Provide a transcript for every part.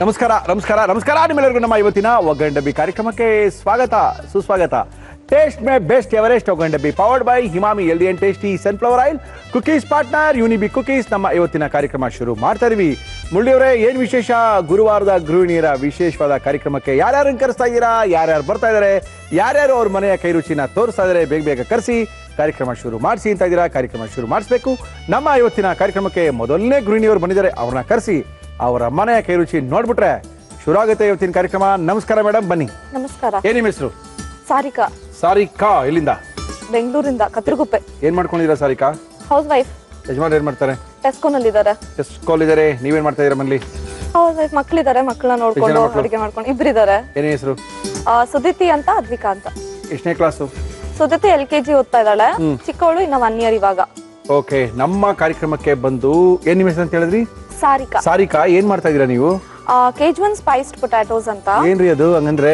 ನಮಸ್ಕಾರ ನಮಸ್ಕಾರ ನಮಸ್ಕಾರ ನಿಮ್ಮೆಲ್ಲರಿಗೂ ನಮ್ಮ ಇವತ್ತಿನ ಒಗ್ಗರಣೆ ಡಬ್ಬಿ ಕಾರ್ಯಕ್ರಮಕ್ಕೆ ಸ್ವಾಗತ ಸುಸ್ವಾಗತ. ಟೇಸ್ಟ್ ಮೇ ಬೆಸ್ಟ್ ಎವರೆಸ್ಟ್ ಒಗ್ಗರಣೆ ಡಬ್ಬಿ powered by Himami healthy and tasty sunflower oil cookies partner Unibic cookies. ನಮ್ಮ ಇವತ್ತಿನ ಕಾರ್ಯಕ್ರಮ ಶುರು ಮಾಡ್ತಾ ಇದೀವಿ. ಮುರಳಿಯವರೇ, ಏನ್ ವಿಶೇಷ? ಗುರುವಾರದ ಗೃಹಿಣಿಯರ ವಿಶೇಷವಾದ ಕಾರ್ಯಕ್ರಮಕ್ಕೆ ಯಾರ್ಯಾರನ್ನು ಕರೆಸ್ತಾ ಇದ್ದೀರಾ? ಯಾರ್ಯಾರು ಬರ್ತಾ ಇದ್ದಾರೆ? ಯಾರ್ಯಾರು ಅವ್ರ ಮನೆಯ ಕೈ ರುಚಿನ ತೋರಿಸ್ತಾ ಇದ್ದಾರೆ? ಬೇಗ ಬೇಗ ಕರೆಸಿ ಕಾರ್ಯಕ್ರಮ ಶುರು ಮಾಡಿಸಿ ಅಂತ ಇದ್ದೀರಾ. ಕಾರ್ಯಕ್ರಮ ಶುರು ಮಾಡಿಸ್ಬೇಕು. ನಮ್ಮ ಇವತ್ತಿನ ಕಾರ್ಯಕ್ರಮಕ್ಕೆ ಮೊದಲನೇ ಗೃಹಿಣಿಯವರು ಬಂದಿದ್ದಾರೆ, ಅವ್ರನ್ನ ಕರೆಸಿ ಅವರ ಮನೆಯ ಕೈ ರುಚಿ ನೋಡ್ಬಿಟ್ರೆ ಶುರು ಆಗುತ್ತೆ ಇವತ್ತಿನ ಕಾರ್ಯಕ್ರಮ. ನಮಸ್ಕಾರ ಮೇಡಮ್, ಬನ್ನಿ. ನಮಸ್ಕಾರ. ಏನ್ ನಿಮ್ಮ ಹೆಸರು? ಸಾರಿಕಾ. ಸಾರಿಕಾ ಎಲ್ಲಿಂದ? ಬೆಂಗಳೂರಿಂದ, ಕತ್ರಗುಪ್ಪೆ. ಏನ್ ಮಾಡ್ಕೊಂಡಿದ್ದೀರಾ ಸಾರಿಕಾ? House wife. ಯಜಮಾನ್ ಏನ್ ಮಾಡ್ತಾರೆ? ಟೆಸ್ಕೋನಲ್ಲಿ ಇದ್ದಾರೆ. ಟೆಸ್ಕೋಲ್ ಇದ್ದಾರೆ. ನೀವೇನ್ ಮಾಡ್ತಾ ಇದೀರಾ ಮನೇಲಿ? House wife. ಮಕ್ಕಳಿದ್ದಾರೆ, ಮಕ್ಕಳನ್ನ ನೋಡ್ಕೊಂಡು ಅಡುಗೆ ಮಾಡ್ಕೊಂಡು ಇಬ್ಬರಿದ್ದಾರೆ. ಏನೇ ಹೆಸರು? ಸುದಿತಿ ಅಂತ, ಅದ್ವಿಕಾ ಅಂತ. ಎಷ್ಟನೇ ಕ್ಲಾಸು? ಸುದಿತಿ LKG ಓದ್ತಾ ಇದ್ದಾಳೆ, ಚಿಕ್ಕವಳು ಇನ್ನ 1 year ಇವಾಗ. ಓಕೆ, ನಮ್ಮ ಕಾರ್ಯಕ್ರಮಕ್ಕೆ ಬಂದು ಏನ್ ನಿಮ್ಮ ಹೆಸರು ಅಂತ ಹೇಳಿದ್ರಿ? ಸಾರಿಕಾ. ಸಾರಿಕಾ, ಏನ್ ಮಾಡ್ತಾ ಇದೀರಾ ನೀವು? KG1 ಸ್ಪೈಸ್ಡ್ ಪೊಟ್ಯಾಟೋಸ್ ಅಂತ. ಏನ್ರಿ ಅದು? ಹಂಗಂದ್ರೆ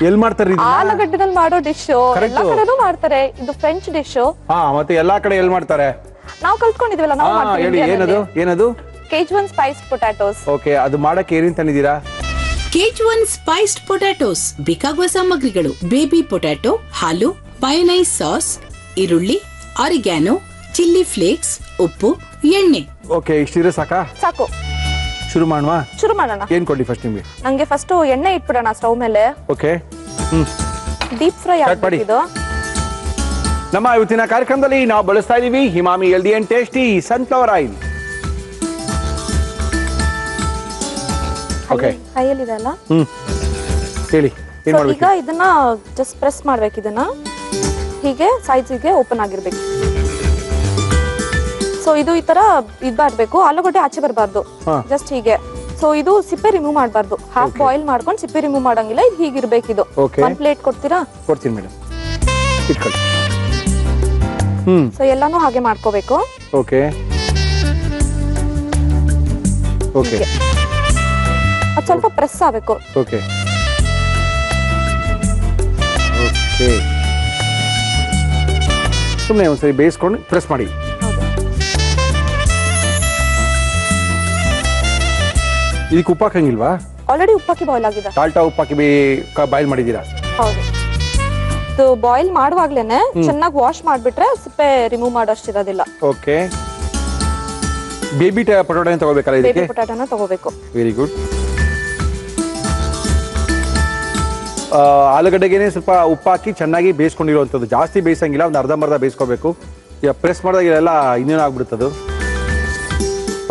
ಎಲ್ ಮಾಡ್ತಾರ್ರಿ? ಆಲೂಗಡ್ಡೆನಲ್ಲಿ ಮಾಡೋ ಡಿಶ್ ಎಲ್ಲಾ ಕಡೆನೂ ಮಾಡ್ತಾರೆ. ಇದು ಫ್ರೆಂಚ್ ಡಿಶ್. ಹಾ, ಮತ್ತೆ ಎಲ್ಲಾ ಕಡೆ ಎಲ್ ಮಾಡ್ತಾರೆ? ನಾವು ಕಲ್ತ್ಕೊಂಡಿದೀವಲ್ಲ, ನಾವು ಮಾಡ್ತೀವಿ. ಹೇಳಿ, ಏನದು? ಏನದು? KG1 ಸ್ಪೈಸ್ಡ್ potatoes. ಓಕೆ, ಅದು ಮಾಡಕ್ಕೆ ಏನೇನ್ ತಂದಿದ್ದೀರಾ? KG1 ಸ್ಪೈಸ್ಡ್ ಪೊಟ್ಯಾಟೋಸ್ ಬೇಕಾಗುವ ಸಾಮಗ್ರಿಗಳು: ಬೇಬಿ ಪೊಟ್ಯಾಟೊ, ಹಾಲು, ಮಯೋನೈಸ್ ಸಾಸ್, ಈರುಳ್ಳಿ, ಆರಿಗ್ಯಾನೋ, ಚಿಲ್ಲಿ ಫ್ಲೇಕ್ಸ್, ಉಪ್ಪು, ಎಣ್ಣೆ. ಓಕೆ, ಇಷ್ಟಿದ್ರೆ ಸಾಕಾ? ಸಾಕು. ಶುರು ಮಾಡುವ? ಶುರು ಮಾಡೋಣ. ಏನ್ ಕೊಡ್ಲಿ ಫಸ್ಟ್ ನಿಮ್ಗೆ? ನಂಗೆ ಫಸ್ಟ್ ಎಣ್ಣೆ ಇಟ್ಬಿಡೋಣ ಸ್ಟವ್ ಮೇಲೆ. ಓಕೆ, ಡೀಪ್ ಫ್ರೈ ಆಗ್ಬೇಕಿದು. ನಮ್ಮ ಇವತ್ತಿನ ಕಾರ್ಯಕ್ರಮದಲ್ಲಿ ನಾವು ಬಳಸ್ತಾ ಇದೀವಿ ಹಿಮಾಮಿ healthy and tasty sunflower oil. Okay, ಕೈಯಲ್ಲಿ ಅಲ್ಲ. ಹೇಳಿ ಏನ್ ಮಾಡ್ಬೇಕು? ಈಗ ಇದನ್ನ ಜಸ್ಟ್ ಪ್ರೆಸ್ ಮಾಡ್ಬೇಕು. ಇದನ್ನ ಹೀಗೆ ಸೈಜ್ಗೆ ಓಪನ್ ಆಗಿರ್ಬೇಕು. ಸೊ ಇದು ಈ ತರ ಇದ್ಬಾರ್ಬೇಕು, ಆಲೂಗಡ್ಡೆ ಆಚೆ ಬರಬಾರ್ದು, ಜಸ್ಟ್ ಹೀಗೆ. ಸೊ ಇದು ಸಿಪ್ಪೆ ರಿಮೂವ್ ಮಾಡಬಾರ್ದು. ಹಾಫ್ ಬಾಯ್ಲ್ ಮಾಡ್ಕೊಂಡು ಸಿಪ್ಪೆ ರಿಮೂವ್ ಮಾಡಂಗಿಲ್ಲ. ಇದು ಹೀಗಿರ್ಬೇಕು. ಇದು 1 ಪ್ಲೇಟ್ ಕೊಡ್ತೀರಾ? ಕೊಡ್ತೀನಿ ಮೇಡಮ್, ಇಟ್ಕೊಳ್ಳಿ. ಸೊ ಎಲ್ಲಾನು ಹಾಗೆ ಮಾಡ್ಕೋಬೇಕು. ಓಕೆ ಓಕೆ, ಅದು ಸ್ವಲ್ಪ ಪ್ರೆಸ್ ಆಗಬೇಕು. ಓಕೆ ಓಕೆ, ಸುಮ್ಮನೆ ಒಂದ್ಸರಿ ಬೇಯಿಸ್ಕೊಂಡು ಪ್ರೆಸ್ ಮಾಡಿ. ಇದಕ್ಕೆ ಉಪ್ಪು ಹಾಕಂಗಿಲ್ವಾ? ಆಲ್ರೆಡಿ ಉಪ್ಪಾಕಿ ಬಾಯ್ಲ್ ಆಗಿದೆ. ಟಾಲ್ಟಾ ಉಪ್ಪಾಕಿ ಬಾಯ್ಲ್ ಮಾಡಿದ್ದೀರಾ? ಹೌದು. ಇದು ಬಾಯ್ಲ್ ಮಾಡುವಾಗ್ಲೇನೆ ಚೆನ್ನಾಗಿ ವಾಶ್ ಮಾಡ್ಬಿಟ್ರೆ ಸಿಪ್ಪೆ ರಿಮೂವ್ ಮಾಡೋಷ್ಟಿರೋದಿಲ್ಲ. ಓಕೆ, ಬೇಬಿ ಪೊಟ್ಯಾಟೊ ತಗೋಬೇಕಲ್ಲ ಇದಕ್ಕೆ? ಬೇಬಿ ಪೊಟ್ಯಾಟೋನ ತಗೋಬೇಕು. Very good. ಆಲೂಗಡ್ಡೆಗೆ ಸ್ವಲ್ಪ ಉಪ್ಪು ಹಾಕಿ ಚೆನ್ನಾಗಿ ಬೇಯಿಸ್ಕೊಂಡಿರುವಂಥದ್ದು, ಜಾಸ್ತಿ ಬೇಯಿಸಂಗಿಲ್ಲ, ಒಂದು ಅರ್ಧಂಬರ್ಧ ಬೇಯಿಸ್ಕೋಬೇಕು. ಈಗ ಪ್ರೆಸ್ ಮಾಡಿದಾಗ ಎಲ್ಲ ಇನ್ನೇನು ಆಗ್ಬಿಡುತ್ತದು.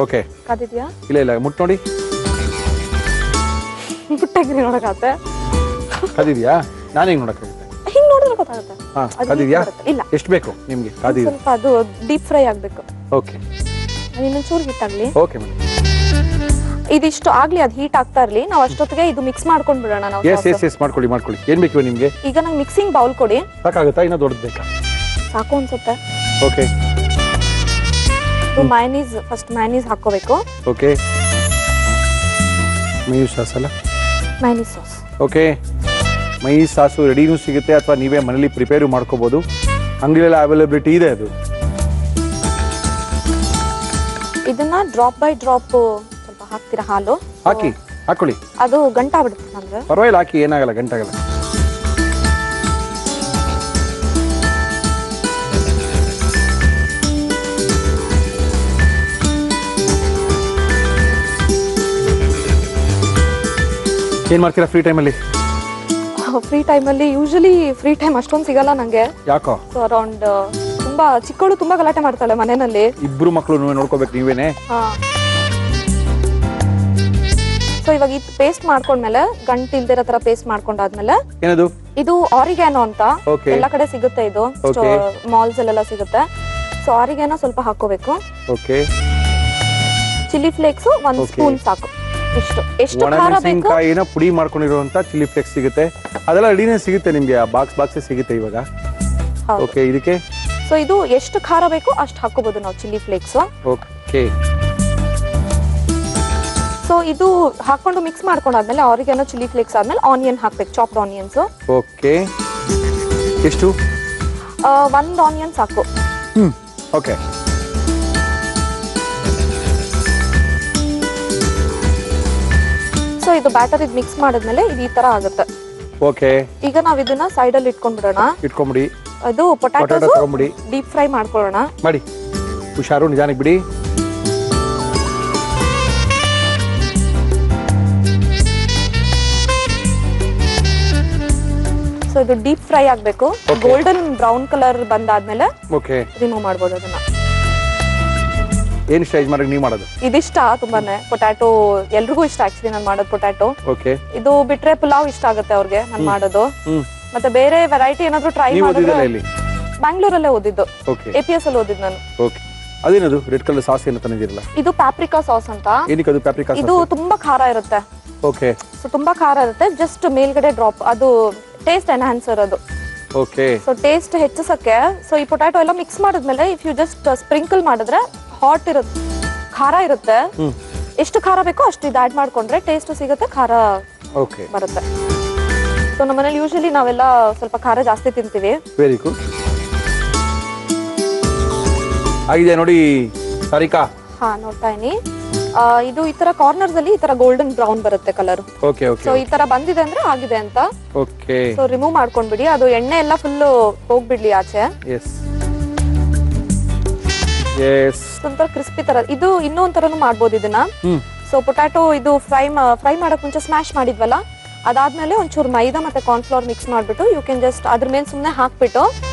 ಓಕೆ, ಕಾದಿದ್ಯಾ? ಇಲ್ಲ ಇಲ್ಲ, ಮುಟ್ಟು ನೋಡಿ. ಮುಟ್ಟಾಗಿ ನೋಡಕಾಗುತ್ತೆ. ಕಾದಿದ್ಯಾ? ನಾನು ಹೆಂಗ್ ನೋಡಕ್ಕಾಗುತ್ತೆ? ಹಿಂಗ್ ನೋಡಿದ್ರೆ ಗೊತ್ತಾಗುತ್ತೆ. ಹಾ, ಕಾದಿದ್ಯಾ? ಇಲ್ಲ, ಎಷ್ಟು ಬೇಕು ನಿಮ್ಗೆ? ಕಾದಿದೆ. ಸ್ವಲ್ಪ ಅದು ಡೀಪ್ ಫ್ರೈ ಆಗ್ಬೇಕು. ಓಕೆ, ಇನ್ನೊಂದು ಚೂರು ಹೀಟ್ ಆಗ್ಲಿ. ಓಕೆ ಮೇಡಮ್, ಇದಿಷ್ಟು ಆಗ್ಲಿ, ಅದು ಹೀಟ್ ಆಗ್ತಾ ಇರ್ಲಿ. ನಾವು ಅಷ್ಟೊತ್ತಿಗೆ ಇದು ಮಿಕ್ಸ್ ಮಾಡ್ಕೊಂಡ್ ಬಿಡೋಣ ನಾವು. ಎಸ್ ಎಸ್ ಎಸ್, ಮಾಡ್ಕೊಳ್ಳಿ ಮಾಡ್ಕೊಳ್ಳಿ. ಏನ್ ಬೇಕು ನಿಮ್ಗೆ? ಈಗ ನಂಗೆ ಮಿಕ್ಸಿಂಗ್ ಬೌಲ್ ಕೊಡಿ. ಸಾಕಾಗುತ್ತಾ? ಇನ್ನೂ ದೊಡ್ಡದು ಬೇಕಾ? ಸಾಕು ಅನ್ಸುತ್ತೆ. ಓಕೆ, ಮಯೋನೀಸ್, ಫಸ್ಟ್ ಮಯೋನೀಸ್ ಹಾಕೋಬೇಕು. ಓಕೆ, ಮಯೂಸ್ ಸಾಸ್ ಅಲ್ಲ? Mayonnaise sauce. ಓಕೆ, ಮೈ ಸಾಸು ರೆಡಿನೂ ಸಿಗುತ್ತೆ, ಅಥವಾ ನೀವೇ ಮನೇಲಿ ಪ್ರಿಪೇರು ಮಾಡ್ಕೋಬಹುದು. ಅಂಗಡಿಯಲ್ಲ ಅವೈಲಬಿಲಿಟಿ ಇದೆ ಅದು. ಇದನ್ನ ಡ್ರಾಪ್ ಬೈ ಡ್ರಾಪ್ ಸ್ವಲ್ಪ ಹಾಕ್ತೀರಾ? ಹಾಲು ಹಾಕಿ, ಹಾಕೊಳ್ಳಿ. ಅದು ಗಂಟಾಗ್ಬಿಡುತ್ತೆ ನಮ್ಗೆ. ಪರವಾಗಿಲ್ಲ, ಹಾಕಿ, ಏನಾಗಲ್ಲ, ಗಂಟಾಗಲ್ಲ. ಏನ್ ಮಾಡ್ತೀರಾ ಫ್ರೀ ಟೈಮಲ್ಲಿ? ಫ್ರೀ ಟೈಮಲ್ಲಿ ಯೂಶಲಿ ಫ್ರೀ ಟೈಮ್ ಅಷ್ಟೊಂದು ಸಿಗಲ್ಲ ನಂಗೆ. ಯಾಕೋ? ಸೊ ಅರೌಂಡ್ ತುಂಬಾ ಚಿಕ್ಕವಳು ತುಂಬಾ ಗಲಾಟೆ ಮಾಡ್ತಾಳೆ ಮನೆಯಲ್ಲಿ. ಇಬ್ರು ಮಕ್ಕಳು ನೋಡ್ಕೋಬೇಕು ನೀವೇನೆ. ಸೊ ಇವಾಗ ಇದು ಪೇಸ್ಟ್ ಮಾಡ್ಕೊಂಡ್ಮೇಲೆ, ಗಂಟು ಇಲ್ದಿರೋ ತರ ಪೇಸ್ಟ್ ಮಾಡ್ಕೊಂಡಾದ್ಮೇಲೆ, ಏನದು? ಇದು ಆರಿಗ್ಯಾನೋ ಅಂತ ಎಲ್ಲ ಕಡೆ ಸಿಗುತ್ತೆ. ಇದು ಮಾಲ್ಸ್ ಅಲ್ಲೆಲ್ಲ ಸಿಗುತ್ತೆ. ಸೊ ಆರಿಗ್ಯಾನೋ ಸ್ವಲ್ಪ ಹಾಕೋಬೇಕು. ಓಕೆ, ಚಿಲ್ಲಿ ಫ್ಲೇಕ್ಸ್ 1 ಸ್ಪೂನ್ ಸಾಕು. ಎಷ್ಟು ಖಾರ ಬೇಕು? ಏನೋ ಪುಡಿ ಮಾಡ್ಕೊಂಡಿರುವಂತ ಚಿಲ್ಲಿ ಫ್ಲೇಕ್ಸ್ ಸಿಗುತ್ತೆ, ಅದೆಲ್ಲ ರೆಡಿನೇ ಸಿಗುತ್ತೆ ನಿಮ್ಗೆ. ಬಾಕ್ಸ್ ಸಿಗುತ್ತೆ ಇವಾಗ. ಓಕೆ, ಇದಕ್ಕೆ ಸೊ ಇದು ಎಷ್ಟು ಖಾರ ಬೇಕು ಅಷ್ಟು ಹಾಕೋಬಹುದು ನಾವು ಚಿಲ್ಲಿ ಫ್ಲೇಕ್ಸ್. ಓಕೆ, ಸೊ ಇದು ಹಾಕೊಂಡು ಮಿಕ್ಸ್ ಮಾಡ್ಕೊಂಡಾದ್ಮೇಲೆ ಆರಿಗ್ಯಾನೋ, ಚಿಲ್ಲಿ ಫ್ಲೇಕ್ಸ್ ಆದ್ಮೇಲೆ ಆನಿಯನ್ ಹಾಕ್ಬೇಕು, ಚಾಪ್ಡ್ ಆನಿಯನ್ಸ್. ಓಕೆ, ಎಷ್ಟು? 1 ಆನಿಯನ್ ಸಾಕು. ಓಕೆ, ಇದು ಬ್ಯಾಟರ್ ಇದು ಮಿಕ್ಸ್ ಮಾಡಿದ್ಮೇಲೆ ಇದು ಈ ತರ ಆಗುತ್ತೆ. ಓಕೆ, ಈಗ ನಾವ್ ಇದನ್ನ ಸೈಡ್ ಅಲ್ಲಿ ಇಟ್ಕೊಂಡ್ಬಿಡೋಣ. ಇಟ್ಕೊಂಬಿಡಿ. ಅದು ಪೊಟ್ಯಾಟೋಸ್ ತಗೊಂಬಿಡಿ, ಡೀಪ್ ಫ್ರೈ ಮಾಡ್ಕೊಳ್ಳೋಣ. ಮಾಡಿ. ಹುಷಾರು, ನಿಧಾನಕ್ಕೆ ಬಿಡಿ. ಸೊ ಇದು ಡೀಪ್ ಫ್ರೈ ಆಗ್ಬೇಕು. ಗೋಲ್ಡನ್ ಬ್ರೌನ್ ಕಲರ್ ಬಂದಾದ್ಮೇಲೆ ಓಕೆ, ರಿಮೂವ್ ಮಾಡ್ಬೋದು ಅದನ್ನ. ಏನ್ ಇಷ್ಟ ಯಜಮಾನ್ರಿಗೆ ನೀವು ಮಾಡೋದು? ಇದಿಷ್ಟ ತುಂಬಾನೇ. ಪೊಟ್ಯಾಟೋ ಎಲ್ರಿಗೂ ಇಷ್ಟ ಆಕ್ಚುಲಿ ನಾನು ಮಾಡೋದು ಪೊಟ್ಯಾಟೋ. ಓಕೆ, ಇದು ಬಿಟ್ರೆ ಪುಲಾವ್ ಇಷ್ಟ ಆಗುತ್ತೆ ಅವ್ರಿಗೆ ನಾನು ಮಾಡೋದು. ಮತ್ತೆ ಬೇರೆ ವೆರೈಟಿ ಏನಾದ್ರು ಟ್ರೈ ಮಾಡಿದ್ರೆ. ಬ್ಯಾಂಗ್ಳೂರಲ್ಲೇ ಓದಿದ್ದು, APS ಅಲ್ಲಿ ಓದಿದ್ದು ನಾನು. ಓಕೆ, ಅದೇನದು ರೆಡ್ ಕಲರ್ ಸಾಸ್ ಏನು ತಂದಿದ್ದೀರಲ್ಲ? ಇದು ಪ್ಯಾಪ್ರಿಕಾ ಸಾಸ್ ಅಂತ. ಏನಕ್ಕೆ ಅದು ಪ್ಯಾಪ್ರಿಕಾ? ಇದು ತುಂಬಾ ಖಾರ ಇರುತ್ತೆ. ಓಕೆ, ಸೊ ತುಂಬಾ ಖಾರ ಇರುತ್ತೆ. ಜಸ್ಟ್ ಮೇಲ್ಗಡೆ ಡ್ರಾಪ್, ಅದು ಟೇಸ್ಟ್ ಎನ್ಹಾನ್ಸರ್ ಅದು. ಓಕೆ, ಸೊ ಟೇಸ್ಟ್ ಹೆಚ್ಚಿಸಕ್ಕೆ. ಸೊ ಈ ಪೊಟ್ಯಾಟೋ ಎಲ್ಲ ಮಿಕ್ಸ್ ಮಾಡಿದ್ಮೇಲೆ ಇಫ್ ಯು ಜಸ್ಟ್ ಸ್ಪ್ರಿಂಕಲ್ ಮಾಡಿದ್ರೆ ಹಾಟ್ ಇರುತ್ತೆ, ಖಾರ ಇರುತ್ತೆ. ಎಷ್ಟು ಖಾರ ಬೇಕೋ ಅಷ್ಟು ಇದು ಆಡ್ ಮಾಡ್ಕೊಂಡ್ರೆ ಟೇಸ್ಟ್ ಸಿಗುತ್ತೆ, ಖಾರ ಬರುತ್ತೆ. ಸೊ ನಮ್ಮನೇಲಿ ಯೂಶಲಿ ನಾವೆಲ್ಲ ಸ್ವಲ್ಪ ಖಾರ ಜಾಸ್ತಿ ತಿಂತೀವಿ. Very good. ಆಗಿದೆ ನೋಡಿ ಸಾರಿಕಾ. ಹಾ, ನೋಡ್ತಾ ಇದೀನಿ. ಇದು ಈ ತರ ಕಾರ್ನರ್ಸ್ ಅಲ್ಲಿ ಈ ತರ ಗೋಲ್ಡನ್ ಬ್ರೌನ್ ಬರುತ್ತೆ ಕಲರ್. ಓಕೆ ಓಕೆ, ಸೊ ಈ ತರ ಬಂದಿದೆ ಅಂದ್ರೆ ಆಗಿದೆ ಅಂತ. ಓಕೆ, ಸೊ ರಿಮೂವ್ ಮಾಡ್ಕೊಂಡ್ಬಿಡಿ. ಅದು ಎಣ್ಣೆ ಎಲ್ಲ ಫುಲ್ ಹೋಗ್ಬಿಡ್ಲಿ ಆಚೆ. ಎಸ್ ಎಸ್, ಒಂಥರ ಕ್ರಿಸ್ಪಿ ತರ. ಇದು ಇನ್ನೂ ಒಂಥರನು ಮಾಡ್ಬೋದು ಇದನ್ನ. ಸೊ ಪೊಟ್ಯಾಟೋ ಇದು ಫ್ರೈ ಮಾಡಕ್ ಮುಂಚೆ ಸ್ಮ್ಯಾಶ್ ಮಾಡಿದ್ವಲ್ಲ, ಅದಾದ್ಮೇಲೆ ಒಂಚೂರು ಮೈದಾ ಮತ್ತೆ ಕಾರ್ನ್ಫ್ಲವರ್ ಮಿಕ್ಸ್ ಮಾಡ್ಬಿಟ್ಟು ಯು ಕ್ಯಾನ್ ಜಸ್ಟ್ ಅದ್ರ ಮೇಲೆ ಸುಮ್ಮನೆ ಹಾಕ್ಬಿಟ್ಟು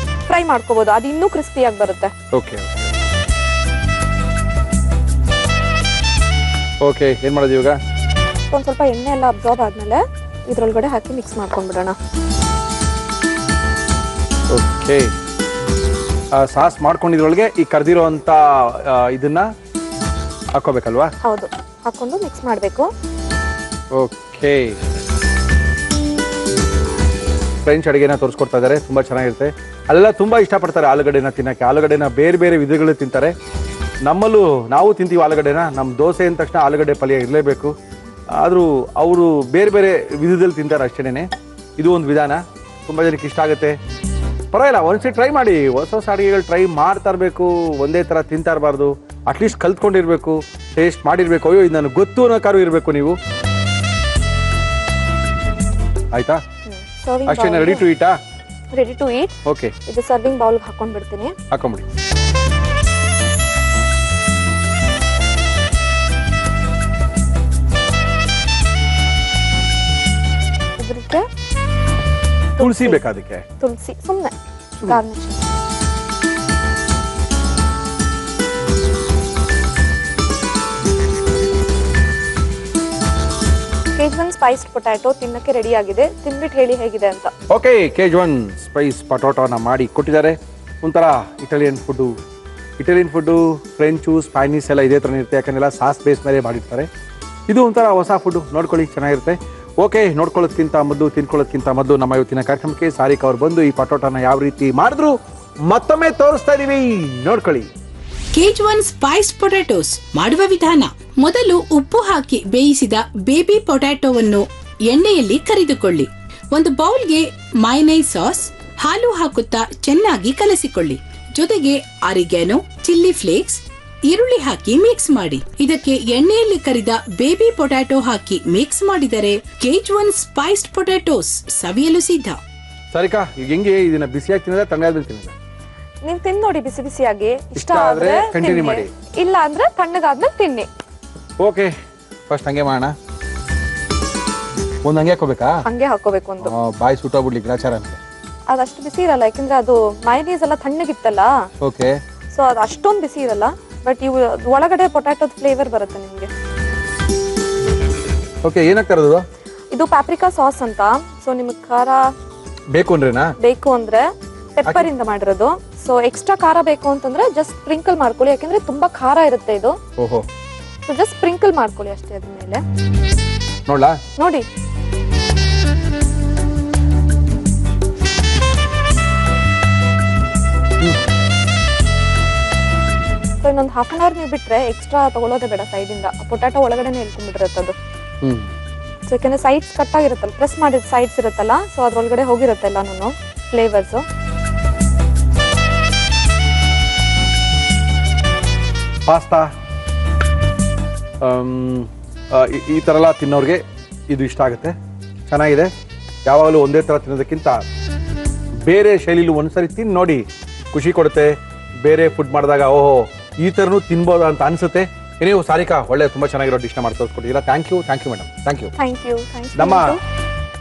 ಫ್ರೈ ಮಾಡ್ಕೋಬಹುದು. ಅದು ಇನ್ನೂ ಕ್ರಿಸ್ಪಿಯಾಗಿ ಬರುತ್ತೆ. ಓಕೆ ಓಕೆ, ಏನ್ ಮಾಡೋದು ಇವಾಗ? ಒಂದ್ ಸ್ವಲ್ಪ ಎಣ್ಣೆ ಎಲ್ಲ ಅಬ್ಸಾರ್ಬ್ ಆದ್ಮೇಲೆ ಇದ್ರೊಳಗಡೆ ಹಾಕಿ ಮಿಕ್ಸ್ ಮಾಡ್ಕೊಂಡ್ಬಿಡೋಣ. ಓಕೆ, ಸಾಸ್ ಮಾಡ್ಕೊಂಡಿದ್ರೊಳಗೆ ಈ ಕರ್ದಿರೋ ಅಂತ ಇದನ್ನ ಹಾಕೋಬೇಕಲ್ವಾ? ಹೌದು, ಹಾಕೊಂಡು ಮಿಕ್ಸ್ ಮಾಡಬೇಕು. ಓಕೆ, ಫ್ರೆಂಚ್ ಅಡುಗೆನ ತೋರಿಸ್ಕೊಡ್ತಾ ಇದ್ದಾರೆ, ತುಂಬಾ ಚೆನ್ನಾಗಿರುತ್ತೆ. ಅಲ್ಲೆಲ್ಲ ತುಂಬಾ ಇಷ್ಟಪಡ್ತಾರೆ ಆಲೂಗಡ್ಡೆನ ತಿನ್ನಕ್ಕೆ. ಆಲೂಗಡ್ಡೆನ ಬೇರೆ ಬೇರೆ ವಿಧಗಳು ತಿಂತಾರೆ. ನಮ್ಮಲ್ಲೂ ನಾವು ತಿಂತೀವಿ ಆಲೂಗಡ್ಡೆನ. ನಮ್ಮ ದೋಸೆ ಅಂದ ತಕ್ಷಣ ಆಲೂಗಡ್ಡೆ ಪಲ್ಯ ಇರಲೇಬೇಕು. ಆದರೂ ಅವರು ಬೇರೆ ಬೇರೆ ವಿಧದಲ್ಲಿ ತಿಂತಾರೆ ಅಷ್ಟೇನೆ. ಇದು ಒಂದು ವಿಧಾನ, ತುಂಬ ಜನಕ್ಕೆ ಇಷ್ಟ ಆಗುತ್ತೆ. ಪರವಾಗಿಲ್ಲ, ಒಂದ್ಸರಿ ಟ್ರೈ ಮಾಡಿ. ಹೊಸ ಹೊಸ ಅಡುಗೆಗಳು ಟ್ರೈ ಮಾಡ್ತಾ ಇರಬೇಕು, ಒಂದೇ ಥರ ತಿಂತಾ ಇರಬಾರ್ದು. ಅಟ್ಲೀಸ್ಟ್ ಕಲ್ತ್ಕೊಂಡಿರ್ಬೇಕು, ಟೇಸ್ಟ್ ಮಾಡಿರ್ಬೇಕು. ಅಯ್ಯೋ ಇದು ನನಗೆ ಗೊತ್ತು ಅನ್ನೋ ಕಾರು ಇರಬೇಕು ನೀವು. ಆಯ್ತಾ? ಅಷ್ಟೇನಾ? ರೆಡಿ ಟು ಈಟಾ? Ready to eat. ಓಕೆ, ಇದು ಸರ್ವಿಂಗ್ ಬೌಲ್ಗೆ ಹಾಕೊಂಡ್ಬಿಡ್ತೀನಿ. ಹಾಕೊಂಬಿಡಿ. ಇದಕ್ಕೆ ತುಳಸಿ ಬೇಕಾದಕ್ಕೆ? ತುಳಸಿ ಸುಮ್ಮನೆ ಗಾರ್ನಿಶ್. ಕೇಜ್ವನ್ ಸ್ಪೈಸ್ಡ್ ಪೊಟ್ಯಾಟೊ ತಿನ್ನಕ್ಕೆ ರೆಡಿ ಆಗಿದೆ. ತಿನ್ಬಿಟ್ಟು ಹೇಳಿ ಹೇಗಿದೆ ಅಂತ. ಓಕೆ, ಕೇಜ್ವನ್ ಸ್ಪೈಸ್ ಪೊಟ್ಯಾಟೋನ ಮಾಡಿ ಕೊಟ್ಟಿದ್ದಾರೆ. ಒಂಥರ ಇಟಾಲಿಯನ್ ಫುಡ್ಡು, ಫ್ರೆಂಚು, ಸ್ಪ್ಯಾನಿಷ್ ಎಲ್ಲ ಇದೇ ಥರ ಇರುತ್ತೆ. ಯಾಕಂದ್ರೆ ಸಾಸ್ ಬೇಸ್ ಮೇಲೆ ಮಾಡಿರ್ತಾರೆ. ಇದು ಒಂಥರ ಹೊಸ ಫುಡ್ಡು, ನೋಡ್ಕೊಳ್ಳಿ, ಚೆನ್ನಾಗಿರುತ್ತೆ. ಓಕೆ, ನೋಡ್ಕೊಳ್ಳೋದಕ್ಕಿಂತ ಮೊದಲು, ತಿನ್ಕೊಳ್ಳೋದಕ್ಕಿಂತ ಮೊದಲು ನಮ್ಮ ಇವತ್ತಿನ ಕಾರ್ಯಕ್ರಮಕ್ಕೆ ಸಾರಿಕಾ ಅವ್ರು ಬಂದು ಈ ಪೊಟ್ಯಾಟೋನ ಯಾವ ರೀತಿ ಮಾಡಿದ್ರು ಮತ್ತೊಮ್ಮೆ ತೋರಿಸ್ತಾ ಇದೀವಿ, ನೋಡ್ಕೊಳ್ಳಿ. ಕೇಜ್ವನ್ ಸ್ಪೈಸ್ಡ್ ಪೊಟ್ಯಾಟೋಸ್ ಮಾಡುವ ವಿಧಾನ: ಮೊದಲು ಉಪ್ಪು ಹಾಕಿ ಬೇಯಿಸಿದ ಬೇಬಿ ಪೊಟ್ಯಾಟೋವನ್ನು ಎಣ್ಣೆಯಲ್ಲಿ ಕರಿದುಕೊಳ್ಳಿ. ಒಂದು ಬೌಲ್ಗೆ ಮೈನೈಸ್ ಸಾಸ್, ಹಾಲು ಹಾಕುತ್ತಾ ಚೆನ್ನಾಗಿ ಕಲಸಿಕೊಳ್ಳಿ. ಜೊತೆಗೆ ಆರಿಗ್ಯಾನೋ, ಚಿಲ್ಲಿ ಫ್ಲೇಕ್ಸ್, ಈರುಳ್ಳಿ ಹಾಕಿ ಮಿಕ್ಸ್ ಮಾಡಿ. ಇದಕ್ಕೆ ಎಣ್ಣೆಯಲ್ಲಿ ಕರಿದ ಬೇಬಿ ಪೊಟ್ಯಾಟೊ ಹಾಕಿ ಮಿಕ್ಸ್ ಮಾಡಿದರೆ ಕೇಜ್ವನ್ ಸ್ಪೈಸ್ಡ್ ಪೊಟ್ಯಾಟೋಸ್ ಸವಿಯಲು ಸಿದ್ಧ. ಸಾರಿಕಾ, ಈಗ ಹೆಂಗೆ ಇದನ್ನ ಬಿಸಿಯಾಗಿ ತಿನ್ನೋದಾ ತಣ್ಣಗಾದ್ಮೇಲೆ ತಿನ್ನೋದಾ? ನೀವು ತಿಂದು ನೋಡಿ ಬಿಸಿ ಬಿಸಿಯಾಗಿ. ಇಷ್ಟ ಆದ್ರೆ ಆದ್ರೆ ಕಂಟಿನ್ಯೂ ಮಾಡಿ, ಇಲ್ಲ ಅಂದ್ರೆ ತಣ್ಣಗಾದ್ಮೇಲೆ ತಿನ್ನಿ. ಓಕೆ, ಫಸ್ಟ್ ಹಂಗೆ ಮಾಡೋಣ. ಒಂದು ಹಂಗೆ ಹಾಕೋಬೇಕಾ? ಹಂಗೆ ಹಾಕೋಬೇಕು. ಒಂದು ಬಾಯಿ ಸುಟ್ಟೋಗ್ಬಿಡ್ಲಿ ಗ್ರಾಚಾರ ಮೇಲೆ. ಅದಷ್ಟು ಬಿಸಿ ಇರಲ್ಲ, ಯಾಕಂದ್ರೆ ಅದು ಮೈನೀಸ್ ಎಲ್ಲ ತಣ್ಣಗಿತ್ತಲ್ಲ. ಓಕೆ, ಸೊ ಅದು ಅಷ್ಟೊಂದು ಬಿಸಿ ಇರಲ್ಲ. ಬಟ್ ಇವು ಒಳಗಡೆ ಪೊಟ್ಯಾಟೋದ ಫ್ಲೇವರ್ ಬರುತ್ತೆ ನಿಮಗೆ. ಓಕೆ, ಏನಾಗ್ತಾ ಇರೋದು? ಇದು ಪ್ಯಾಪ್ರಿಕಾ ಸಾಸ್ ಅಂತ. ಸೊ ನಿಮಗೆ ಖಾರ ಬೇಕು ಅಂದ್ರೇನಾ? ಬೇಕು ಅಂದ್ರೆ ಪೆಪ್ಪರ್ ಇಂದ ಮಾಡಿರೋದು. ಸೊ ಎಕ್ಸ್ಟ್ರಾ ಖಾರ ಬೇಕು ಅಂತಂದ್ರೆ ಜಸ್ಟ್ ಸ್ಪ್ರಿಂಕಲ್ ಮಾಡ್ಕೊಳ್ಳಿ, ಯಾಕಂದ್ರೆ ತುಂಬಾ ಖಾರ ಇರುತ್ತೆ ಇದು. ಓಹೋ, ಸೊ ಜಸ್ಟ್ ಸ್ಪ್ರಿಂಕಲ್ ಮಾಡ್ಕೊಳ್ಳಿ ಅಷ್ಟೇ ಅದ್ರ ಮೇಲೆ. ನೋಡ್ಲಾ? ನೋಡಿ, ಸೊ ಇನ್ನೊಂದು ಹಾಫ್ ಅನ್ ಅವರ್ ನೀವು ಬಿಟ್ರೆ ಎಕ್ಸ್ಟ್ರಾ ತಗೊಳ್ಳೋದೇ ಬೇಡ ಸೈಡಿಂದ. ಪೊಟ್ಯಾಟೊ ಒಳಗಡೆನೆ ಇಳ್ಕೊಂಡ್ಬಿಟ್ಟಿರುತ್ತೆ ಅದು. ಸೊ ಯಾಕಂದ್ರೆ ಸೈಡ್ಸ್ ಕಟ್ ಆಗಿರುತ್ತಲ್ಲ, ಪ್ರೆಸ್ ಮಾಡಿದ ಸೈಡ್ಸ್ ಇರುತ್ತಲ್ಲ, ಸೊ ಅದ್ರೊಳಗಡೆ ಹೋಗಿರುತ್ತೆ ಎಲ್ಲಾನು ಫ್ಲೇವರ್ಸ್. ಪಾಸ್ತಾ ಈ ಥರ ಎಲ್ಲ ತಿನ್ನೋರಿಗೆ ಇದು ಇಷ್ಟ ಆಗುತ್ತೆ, ಚೆನ್ನಾಗಿದೆ. ಯಾವಾಗಲೂ ಒಂದೇ ಥರ ತಿನ್ನೋದಕ್ಕಿಂತ ಬೇರೆ ಶೈಲಿಲಿ ಒಂದ್ಸರಿ ತಿಂದು ನೋಡಿ, ಖುಷಿ ಕೊಡುತ್ತೆ. ಬೇರೆ ಫುಡ್ ಮಾಡಿದಾಗ ಓಹೋ ಈ ಥರನೂ ತಿನ್ಬೋದಾ ಅಂತ ಅನಿಸುತ್ತೆ. ನೀವು ಸಾರಿಕಾ ಒಳ್ಳೆ ತುಂಬ ಚೆನ್ನಾಗಿರೋ ಡಿಶ್ನ ಮಾಡಿ ತೋರಿಸ್ಕೊಟ್ಟಿದ್ದೀರಾ. Thank you madam, thank you. ನಮ್ಮ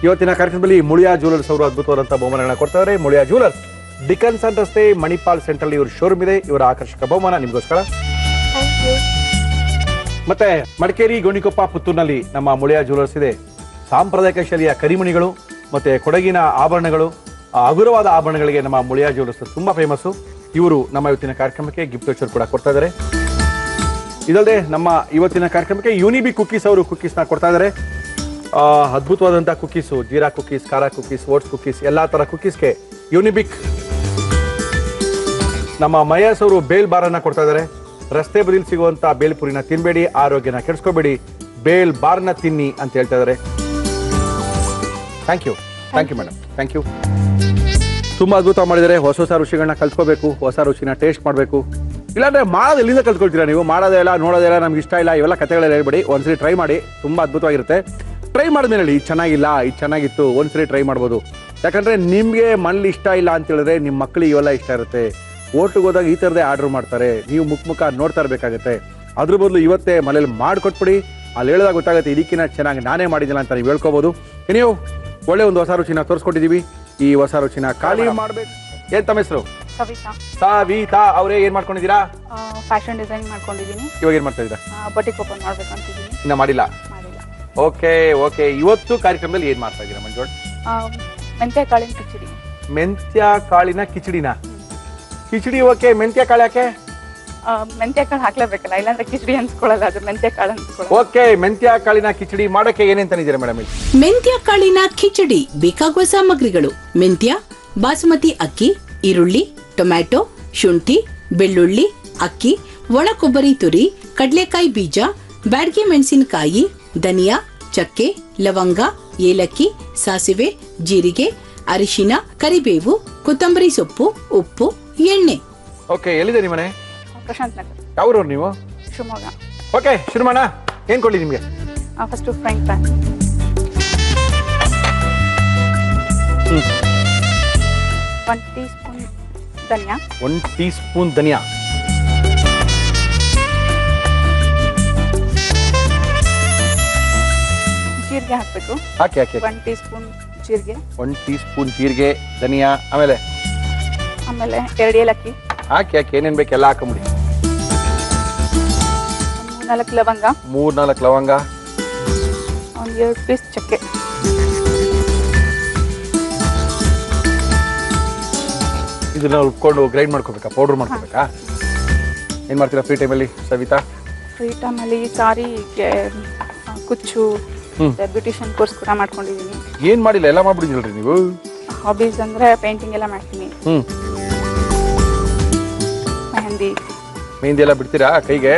ಇವತ್ತಿನ ಕಾರ್ಯಕ್ರಮದಲ್ಲಿ ಮುಳಿಯಾ ಜ್ಯುವೆಲರ್ಸ್ ಅವರು ಅದ್ಭುತವಾದಂಥ ಬಹುಮಾನಗಳನ್ನ ಕೊಡ್ತಾರೆ. ಮುಳಿಯಾ ಜ್ಯುವೆಲರ್ಸ್, ಡಿಕನ್ಸನ್ ರಸ್ತೆ, ಮಣಿಪಾಲ್ ಸೆಂಟ್ರಲ್ಲಿ ಇವ್ರ ಶೋರೂಮ್ ಇದೆ. ಇವರ ಆಕರ್ಷಕ ಬಹುಮಾನ ನಿಮಗೋಸ್ಕರ. ಮತ್ತೆ ಮಡಿಕೇರಿ, ಗೋಣಿಕೊಪ್ಪ, ಪುತ್ತೂರಿನಲ್ಲಿ ನಮ್ಮ ಮುಳಿಯಾ ಜ್ಯುವೆಲರ್ಸ್ ಇದೆ. ಸಾಂಪ್ರದಾಯಿಕ ಶೈಲಿಯ ಕರಿಮಣಿಗಳು ಮತ್ತೆ ಕೊಡಗಿನ ಆಭರಣಗಳು, ಹಗುರವಾದ ಆಭರಣಗಳಿಗೆ ನಮ್ಮ ಮುಳಿಯಾ ಜ್ಯುವೆಲರ್ಸ್ ತುಂಬಾ ಫೇಮಸ್ಸು. ಇವರು ನಮ್ಮ ಇವತ್ತಿನ ಕಾರ್ಯಕ್ರಮಕ್ಕೆ ಗಿಫ್ಟ್ ವೋಚರ್ ಕೂಡ ಕೊಡ್ತಾ ಇದ್ದಾರೆ. ಇದಲ್ಲದೆ ನಮ್ಮ ಇವತ್ತಿನ ಕಾರ್ಯಕ್ರಮಕ್ಕೆ ಯೂನಿಬಿ ಕುಕ್ಕೀಸ್ ಅವರು ಕುಕ್ಕೀಸ್ನ ಕೊಡ್ತಾ ಇದ್ದಾರೆ. ಅದ್ಭುತವಾದಂಥ ಕುಕ್ಕೀಸು, ಜೀರಾ ಕುಕ್ಕೀಸ್, ಖಾರ ಕುಕ್ಕೀಸ್, ಓಟ್ಸ್ ಕುಕ್ಕೀಸ್, ಎಲ್ಲ ಥರ ಕುಕ್ಕೀಸ್ಗೆ ಯೂನಿಬಿಕ್. ನಮ್ಮ ಮಯಸ್ ಅವರು ಬೇಲ್ ಬಾರನ್ನ ಕೊಡ್ತಾ ಇದ್ದಾರೆ. ರಸ್ತೆ ಬದಿಲಿ ಸಿಗುವಂಥ ಬೇಲ್ಪುರಿನ ತಿನ್ಬೇಡಿ, ಆರೋಗ್ಯನ ಕೆಡಿಸ್ಕೋಬೇಡಿ, ಬೇಲ್ ಬಾರ್ನ ತಿನ್ನಿ ಅಂತ ಹೇಳ್ತಾ ಇದ್ದಾರೆ. Thank you madam, thank you. ತುಂಬ ಅದ್ಭುತ ಮಾಡಿದ್ದಾರೆ. ಹೊಸ ರುಚಿಗಳನ್ನ ಕಲ್ತ್ಕೋಬೇಕು, ಹೊಸ ರುಚಿನ ಟೇಸ್ಟ್ ಮಾಡಬೇಕು. ಇಲ್ಲಾಂದ್ರೆ ಮಾಡೋದು ಎಲ್ಲಿಂದ ಕಲ್ತ್ಕೊಳ್ತೀರಾ ನೀವು? ಮಾಡೋದೆಲ್ಲ ನೋಡೋದೆಲ್ಲ ನಮ್ಗೆ ಇಷ್ಟ ಇಲ್ಲ, ಇವೆಲ್ಲ ಕಥೆಗಳೆಲ್ಲ ಹೇಳ್ಬೇಡಿ. ಒಂದ್ಸರಿ ಟ್ರೈ ಮಾಡಿ, ತುಂಬ ಅದ್ಭುತವಾಗಿರುತ್ತೆ. ಟ್ರೈ ಮಾಡಿದ್ಮೇಲೆ ಹೇಳಿ, ಇದು ಚೆನ್ನಾಗಿಲ್ಲ, ಇದು ಚೆನ್ನಾಗಿತ್ತು, ಒಂದ್ಸರಿ ಟ್ರೈ ಮಾಡ್ಬೋದು. ಯಾಕಂದರೆ ನಿಮಗೆ ಮನೇಲಿ ಇಷ್ಟ ಇಲ್ಲ ಅಂತ ಹೇಳಿದ್ರೆ ನಿಮ್ಮ ಮಕ್ಕಳಿಗೆ ಇವೆಲ್ಲ ಇಷ್ಟ ಇರುತ್ತೆ. ಹೋಟ್ಲಿಗೆ ಹೋದಾಗ ಈ ಥರದೇ ಆರ್ಡ್ರ್ ಮಾಡ್ತಾರೆ, ನೀವು ಮುಖ ನೋಡ್ತಾ ಇರಬೇಕಾಗತ್ತೆ. ಅದ್ರ ಬದಲು ಇವತ್ತೇ ಮನೇಲಿ ಮಾಡಿಕೊಟ್ಬಿಡಿ. ಅಲ್ಲಿ ಹೇಳಿದಾಗ ಗೊತ್ತಾಗುತ್ತೆ ಇದಕ್ಕಿಂತ ಚೆನ್ನಾಗಿ ನಾನೇ ಮಾಡಿದ್ದಿಲ್ಲ ಅಂತ ನೀವು ಹೇಳ್ಕೋಬೋದು. ನೀವು ಒಳ್ಳೆ ಒಂದು ಹೊಸ ರುಚಿನ ತೋರಿಸ್ಕೊಟ್ಟಿದ್ದೀವಿ. ಈ ಹೊಸ ರುಚಿನ ಖಾಲಿ ಮಾಡಬೇಕು. ಏನ್ ತಮ್ಮ ಹೆಸರು? ಸವಿತಾ ಅವರೇ, ಏನ್ ಮಾಡ್ಕೊಂಡಿದ್ದೀರಾ? ಫ್ಯಾಷನ್ ಡಿಸೈನ್ ಮಾಡ್ಕೊಂಡಿದ್ದೀನಿ. ಇವಾಗ ಏನ್ ಮಾಡ್ತಾ ಇದ್ದೀರಾ? ಬಟಿಕ್ ಓಪನ್ ಮಾಡ್ಬೇಕಂತಿದ್ದೀನಿ. ಇನ್ನ ಮಾಡಿಲ್ಲ? ಓಕೆ. ಇವತ್ತು ಕಾರ್ಯಕ್ರಮದಲ್ಲಿ ಏನ್ ಮಾಡ್ತಾ ಇದ್ದೀರಾ ಮಂಜೋಳ್? ಮೆಂತ್ಯ ಕಾಳಿನ ಕಿಚಡಿ. ಮೆಂತ್ಯ ಕಾಳಿನ ಕಿಚಡಿನ? ಕಿಚಡಿ ಓಕೆ, ಮೆಂತ್ಯ ಕಾಳು ಯಾಕೆ? ಮೆಂತ್ಯ ಕಾಳು ಹಾಕ್ಲೇಬೇಕಲ್ಲ, ಇಲ್ಲಾಂದ್ರೆ ಕಿಚಡಿ ಅನ್ಸ್ಕೊಳ್ಳಲ್ಲ, ಅದು ಮೆಂತ್ಯ ಕಾಳು ಅನ್ಸ್ಕೊಳ್ಳಲ್ಲ. ಓಕೆ, ಮೆಂತ್ಯ ಕಾಳಿನ ಕಿಚಡಿ ಮಾಡಕ್ಕೆ ಏನೇನ್ ತಂದಿದ್ದೀರಾ ಮೇಡಮ್? ಮೆಂತ್ಯ ಕಾಳಿನ ಕಿಚಡಿ ಬೇಕಾಗುವ ಸಾಮಗ್ರಿಗಳು: ಮೆಂತ್ಯ, ಬಾಸುಮತಿ ಅಕ್ಕಿ, ಈರುಳ್ಳಿ, ಟೊಮ್ಯಾಟೊ, ಶುಂಠಿ, ಬೆಳ್ಳುಳ್ಳಿ, ಅಕ್ಕಿ, ಒಣ ಕೊಬ್ಬರಿ ತುರಿ, ಕಡಲೆಕಾಯಿ ಬೀಜ, ಬ್ಯಾಡಗಿ ಮೆಣಸಿನಕಾಯಿ, ಧನಿಯಾ, ಚಕ್ಕೆ, ಲವಂಗ, ಏಲಕ್ಕಿ, ಸಾಸಿವೆ, ಜೀರಿಗೆ, ಅರಿಶಿನ, ಕರಿಬೇವು, ಕೊತ್ತಂಬರಿ ಸೊಪ್ಪು, ಉಪ್ಪು, ಎಣ್ಣೆ. ಓಕೆ, ಎಲ್ಲಿದೆ ನಿಮ್ಮ ಮನೆ? ಪ್ರಶಾಂತ್ ನಗರ್. ಯಾವ್ರವ್ರು ನೀವು? ಶಿವಮೊಗ್ಗ. ಓಕೆ, ಶುರು ಮಾಡೋಣ. ಏನ್ ಕೊಡ್ಲಿ ನಿಮ್ಗೆ? First frying pan, 1 teaspoon ಧನಿಯಾ, 1 ಟೀ ಸ್ಪೂನ್ ಧನಿಯಾ, ಜೀರಿಗೆ ಹಾಕ್ಬೇಕು. ಹಾಕಿ 1 ಟೀ ಸ್ಪೂನ್ ಜೀರಿಗೆ, 1 ಟೀ ಸ್ಪೂನ್ ಜೀರಿಗೆ, ಧನಿಯಾ, ಆಮೇಲೆ 2 ಏಲಕ್ಕಿ ಹಾಕಿ ಏನೇನ್ ಬೇಕು ಎಲ್ಲ ಹಾಕೊಂಬಿಡಿ. 3-4 ಲವಂಗ, 3-4 ಲವಂಗ, 1-2 ಪೀಸ್ ಚಕ್ಕೆ. ಇದನ್ನ ಉಳ್ಕೊಂಡು ಗ್ರೈಂಡ್ ಮಾಡ್ಕೋಬೇಕಾ, ಪೌಡರ್ ಮಾಡ್ಕೋಬೇಕಾ? ಏನ್ ಮಾಡ್ತೀರಾ ಫ್ರೀ ಟೈಮಲ್ಲಿ ಸವಿತಾ? ಫ್ರೀ ಟೈಮಲ್ಲಿ ಸಾರಿ, ಕುಚ್ಚು, ಬ್ಯೂಟಿಷಿಯನ್ ಕೋರ್ಸ್ ಕೂಡ ಮಾಡ್ಕೊಂಡಿದ್ದೀನಿ. ಏನ್ ಮಾಡಿಲ್ಲ, ಎಲ್ಲ ಮಾಡ್ಬಿಡಿದ್ರಲ್ರಿ ನೀವು? ಹಾಬೀಸ್ ಅಂದ್ರೆ ಪೇಂಟಿಂಗ್ ಎಲ್ಲ ಮಾಡ್ತೀನಿ. ಮೆಹಂದಿ ಎಲ್ಲ ಬಿಡ್ತೀರಾ ಕೈಗೆ?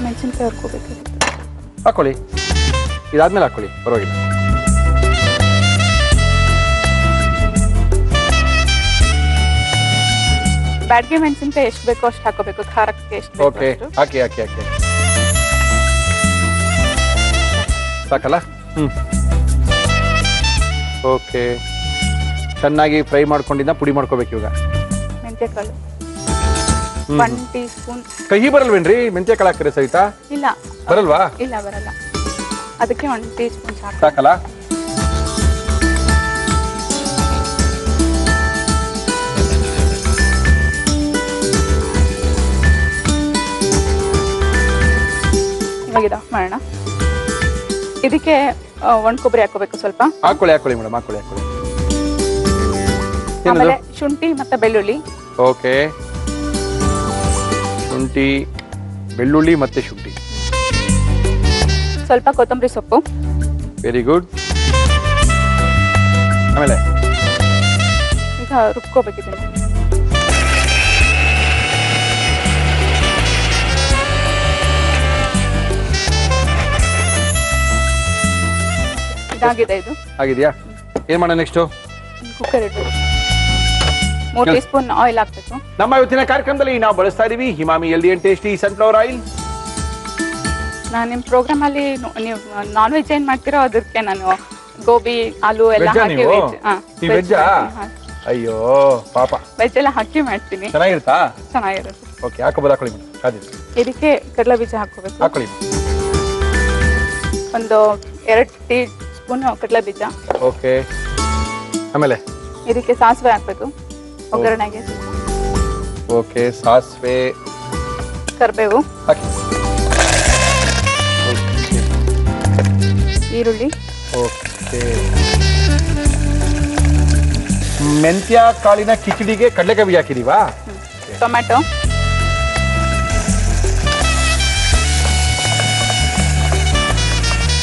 ಮೆಣಸಿನ್ಕಾಯಿ ಹಾಕೋಬೇಕು. ಹಾಕೊಳ್ಳಿ, ಇದಾದ್ಮೇಲೆ ಹಾಕೊಳ್ಳಿ, ಪರವಾಗಿಲ್ಲ. ಬ್ಯಾಡಗಿ ಮೆಣಸಿನ್ಕಾಯಿ ಎಷ್ಟು ಬೇಕೋ ಅಷ್ಟು ಹಾಕೋಬೇಕು, ಖಾರಕ್ಕೆ ಎಷ್ಟು ಬೇಕೋ ಓಕೆ, ಅಷ್ಟು. ಹಾಕಿ ಸಾಕಲ್ಲ? ಓಕೆ, ಚೆನ್ನಾಗಿ ಫ್ರೈ ಮಾಡ್ಕೊಂಡಿದ್ದ ಪುಡಿ ಮಾಡ್ಕೋಬೇಕು ಇವಾಗ. ಮೆಂತ್ಯ ಕಾಳು 1 ಟೀ ಸ್ಪೂನ್. ಕಹಿ ಬರಲ್ವೇನ್ರಿ ಮೆಂತ್ಯ ಕಾಳು ಹಾಕಿದ್ರೆ ಸವಿತಾ? ಇಲ್ಲ, ಬರಲ್ವಾ? ಇಲ್ಲ ಬರಲ್ಲ, ಅದಕ್ಕೆ 1 ಟೀ ಸ್ಪೂನ್ ಸಾಕಲ್ಲ? ಇವಾಗ ಇದು ಆಫ್ ಮಾಡೋಣ. ಇದಕ್ಕೆ ಒಣ ಕೊಬ್ಬರಿ ಹಾಕೋಬೇಕು ಸ್ವಲ್ಪ. ಹಾಕೊಳ್ಳಿ ಮೇಡಮ್, ಹಾಕೊಳ್ಳಿ. ಆಮೇಲೆ ಶುಂಠಿ ಮತ್ತೆ ಬೆಳ್ಳುಳ್ಳಿ. ಓಕೆ, ಶುಂಠಿ, ಬೆಳ್ಳುಳ್ಳಿ ಮತ್ತೆ ಶುಂಠಿ, ಸ್ವಲ್ಪ ಕೊತ್ತಂಬರಿ ಸೊಪ್ಪು. Very good. ಆಮೇಲೆ ಈಗ ರುಬ್ಕೋಬೇಕಿದೆ. ಇದಾಗಿದೆ. ಇದು ಆಗಿದೆಯಾ? ಏನ್ ಮಾಡೋಣ ನೆಕ್ಸ್ಟ್? ಕುಕ್ಕರ್ ಇಟ್ಟು 3 ಟೀ ಸ್ಪೂನ್ ಆಯಿಲ್ ಹಾಕ್ಬೇಕು. ನಮ್ಮ ಇವತ್ತಿನ ಕಾರ್ಯಕ್ರಮದಲ್ಲಿ ನಾವು ಬಳಸ್ತಾ ಇದೀವಿ ಹಿಮಾಮಿ healthy and tasty sunflower oil. ನಾನು ನಿಮ್ಮ ಪ್ರೋಗ್ರಾಮ್ ಅಲ್ಲಿ ನೀವು ನಾನ್ ವೆಜ್ ಏನ್ ಮಾಡ್ತೀರೋ ಅದಕ್ಕೆ ನಾನು ಗೋಬಿ ಆಲೂ ಎಲ್ಲ ಹಾಕಿ ವೆಜ್ ಅಯ್ಯೋ ಪಾಪ ವೆಜ್ ಎಲ್ಲ ಹಾಕಿ ಮಾಡ್ತೀನಿ. ಚೆನ್ನಾಗಿರುತ್ತಾ? ಚೆನ್ನಾಗಿರುತ್ತೆ. ಓಕೆ, ಹಾಕೋಬೋದು, ಹಾಕೊಳ್ಳಿ ಇದಕ್ಕೆ ಕಡಲೆ ಬೀಜ ಹಾಕೋಬೇಕು. ಹಾಕೊಳ್ಳಿ. ಒಂದು 2 ಟೀ ಸ್ಪೂನ್ ಕಡಲೆ ಬೀಜ. ಓಕೆ, ಆಮೇಲೆ ಇದಕ್ಕೆ ಸಾಸಿವೆ ಹಾಕ್ಬೇಕು ಒಗ್ಗರಣೆಗೆ. ಓಕೆ, ಸಾಸಿವೆ, ಕರಿಬೇವು, ಹಾಕಿ, ಈರುಳ್ಳಿ. ಓಕೆ, ಮೆಂತ್ಯ ಕಾಳಿನ ಕಿಚಡಿಗೆ ಕಡಲೆಕಾಯಿ ಬೀಜ ಹಾಕಿದೀವಾ? ಟೊಮ್ಯಾಟೊ,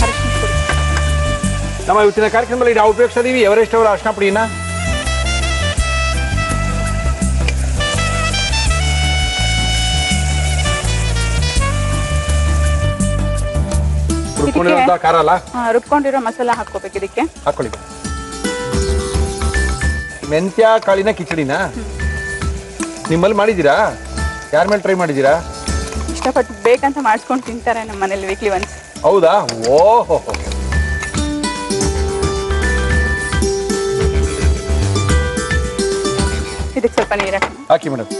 ಅರಿಶಿನ ಪುಡಿ. ನಮ್ಮ ಇವತ್ತಿನ ಕಾರ್ಯಕ್ರಮದಲ್ಲಿ ನಾವು ಉಪಯೋಗಿಸ್ತಾ ಇದೀವಿ ಎವರೆಸ್ಟ್ ಅವರ ಅರಿಶಿನ ಪುಡಿನ. ರುಬ್ಕೊಂಡಿರೋ ಖಾರ ಅಲ್ಲ? ರುಬ್ಕೊಂಡಿರೋ ಮಸಾಲ ಹಾಕೋಬೇಕು ಇದಕ್ಕೆ. ಹಾಕೊಳ್ಳಿ. ಮೆಂತ್ಯ ಕಾಳಿನ ಕಿಚಡಿನ ನಿಮ್ಮಲ್ಲಿ ಮಾಡಿದ್ದೀರಾ? ಯಾರ ಮೇಲೆ ಟ್ರೈ ಮಾಡಿದ್ದೀರಾ? ಇಷ್ಟಪಟ್ಟು ಬೇಕಂತ ಮಾಡಿಸ್ಕೊಂಡು ತಿಂತಾರೆ ನಮ್ಮ ಮನೇಲಿ ವೀಕ್ಲಿ ಒನ್ಸ್. ಹೌದಾ? ಓಹೋ, ಇದಕ್ಕೆ ಸ್ವಲ್ಪ ನೀರು ಹಾಕಿ ಮೇಡಮ್.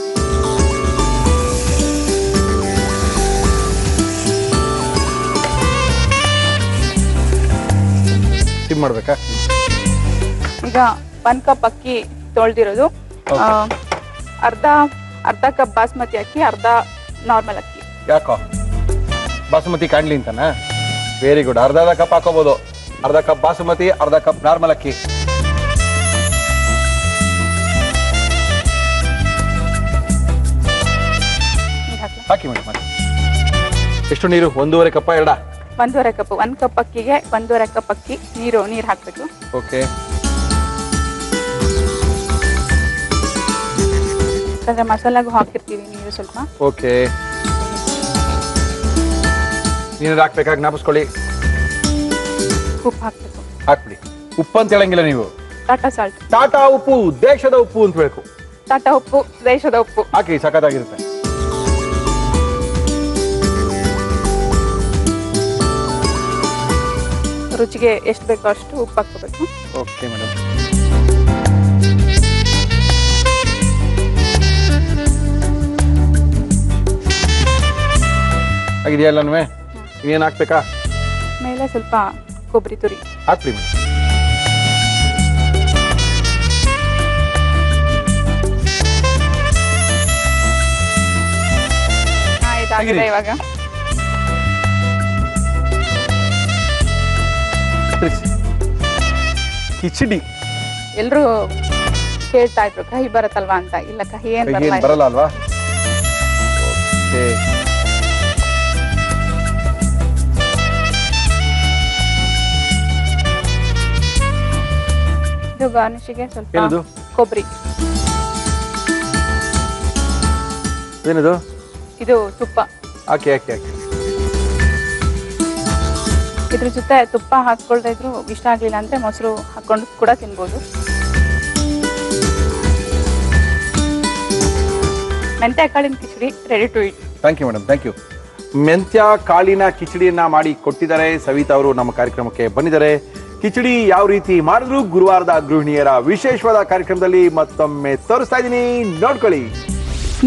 ಸಿಮ್ ಮಾಡ್ಬೇಕಾ? ಈಗ 1 ಕಪ್ ಅಕ್ಕಿ ತೊಳೆದಿರೋದು, ಅರ್ಧ ಕಪ್ ಬಾಸ್ಮತಿ ಅಕ್ಕಿ, ಅರ್ಧ ನಾರ್ಮಲ್ ಅಕ್ಕಿ. ಯಾಕೋ ಬಾಸುಮತಿ ಕಾಣ್ಲಿ ಅಂತಾನ? Very good. ಅರ್ಧ ಕಪ್ ಹಾಕೋಬಹುದು. ಅರ್ಧ ಕಪ್ ಬಾಸುಮತಿ, ಅರ್ಧ ಕಪ್ ನಾರ್ಮಲ್ ಅಕ್ಕಿ. ಹಾಕಿ ಮೇಡಮ್, ಹಾಕಿ. ಎಷ್ಟು ನೀರು? 1.5 ಕಪ್? 2? 1.5 ಕಪ್. 1 ಕಪ್ ಅಕ್ಕಿಗೆ 1.5 ಕಪ್ ಅಕ್ಕಿ ನೀರು ಹಾಕ್ಬೇಕು. ಓಕೆ. ಯಾಕಂದ್ರೆ ಮಸಾಲಾಗೂ ಹಾಕಿರ್ತೀವಿ ನೀರು ಸ್ವಲ್ಪ. ಓಕೆ, ನೀರು ಹಾಕ್ಬೇಕಾ? ಜ್ಞಾಪಿಸ್ಕೊಳ್ಳಿ. ಉಪ್ಪು ಹಾಕ್ಬೇಕು. ಹಾಕ್ಬಿಡಿ. ಉಪ್ಪು ಅಂತ ಹೇಳಂಗಿಲ್ಲ ನೀವು. ಟಾಟಾ ಸಾಲ್ಟ್. ಟಾಟಾ ಉಪ್ಪು, ದೇಶದ ಉಪ್ಪು ಅಂತ ಬೇಕು. ಟಾಟಾ ಉಪ್ಪು, ದೇಶದ ಉಪ್ಪು ಹಾಕಿ, ಸಖತ್ತಾಗಿರುತ್ತೆ. ರುಚಿಗೆ ಎಷ್ಟು ಬೇಕೋ ಅಷ್ಟು ಉಪ್ಪು ಹಾಕೋಬೇಕು. Okay madam. ಆಗಿದೆಯಲ್ಲವೇ? ಇನ್ನೇನು ಹಾಕ್ಬೇಕಾ? ಮೇಲೆ ಸ್ವಲ್ಪ ಕೊಬ್ಬರಿ ತುರಿ ಹಾಕ್ಬಿಡಿ ಮೇಡಮ್. ಇದಾಗಿದೆ ಇವಾಗ. ಕಿಚಡಿ ಎಲ್ರು ಕೇಳ್ತಾ ಇದ್ರು ಕಹಿ ಬರತ್ತಲ್ವಾ ಅಂತ. ಇಲ್ಲ, ಕಹಿ ಏನ್ ಬರಲ್ಲ ಅಲ್ವಾ? ಇದು ಗಾರ್ನಿಶಿಗೆ ಸ್ವಲ್ಪ ಕೊಬ್ಬರಿ. ಏನದು? ಇದು ತುಪ್ಪ. ಹಾಕಿ ಹಾಕಿ ಹಾಕಿ. ಇದ್ರ ಜೊತೆ ತುಪ್ಪ ಹಾಕೊಳ್ತಾ ಇದ್ರು ಇಷ್ಟ ಆಗ್ಲಿಲ್ಲ ಅಂದ್ರೆ ಮೊಸರು ಹಾಕೊಂಡು ಕೂಡ ತಿನ್ಬೋದು. ಮೆಂತ್ಯ ಕಾಳಿನ khichdi ready to eat. Thank you madam, thank you. ಮೆಂತ್ಯ ಕಾಳಿನ ಕಿಚಡಿಯನ್ನ ಮಾಡಿ ಕೊಟ್ಟಿದ್ದಾರೆ ಸವಿತಾ ಅವರು. ನಮ್ಮ ಕಾರ್ಯಕ್ರಮಕ್ಕೆ ಬಂದಿದ್ದಾರೆ. ಕಿಚಡಿ ಯಾವ ರೀತಿ ಮಾಡಿದ್ರು ಗುರುವಾರದ ಗೃಹಿಣಿಯರ ವಿಶೇಷವಾದ ಕಾರ್ಯಕ್ರಮದಲ್ಲಿ ಮತ್ತೊಮ್ಮೆ ತೋರಿಸ್ತಾ ಇದ್ದೀನಿ, ನೋಡ್ಕೊಳ್ಳಿ.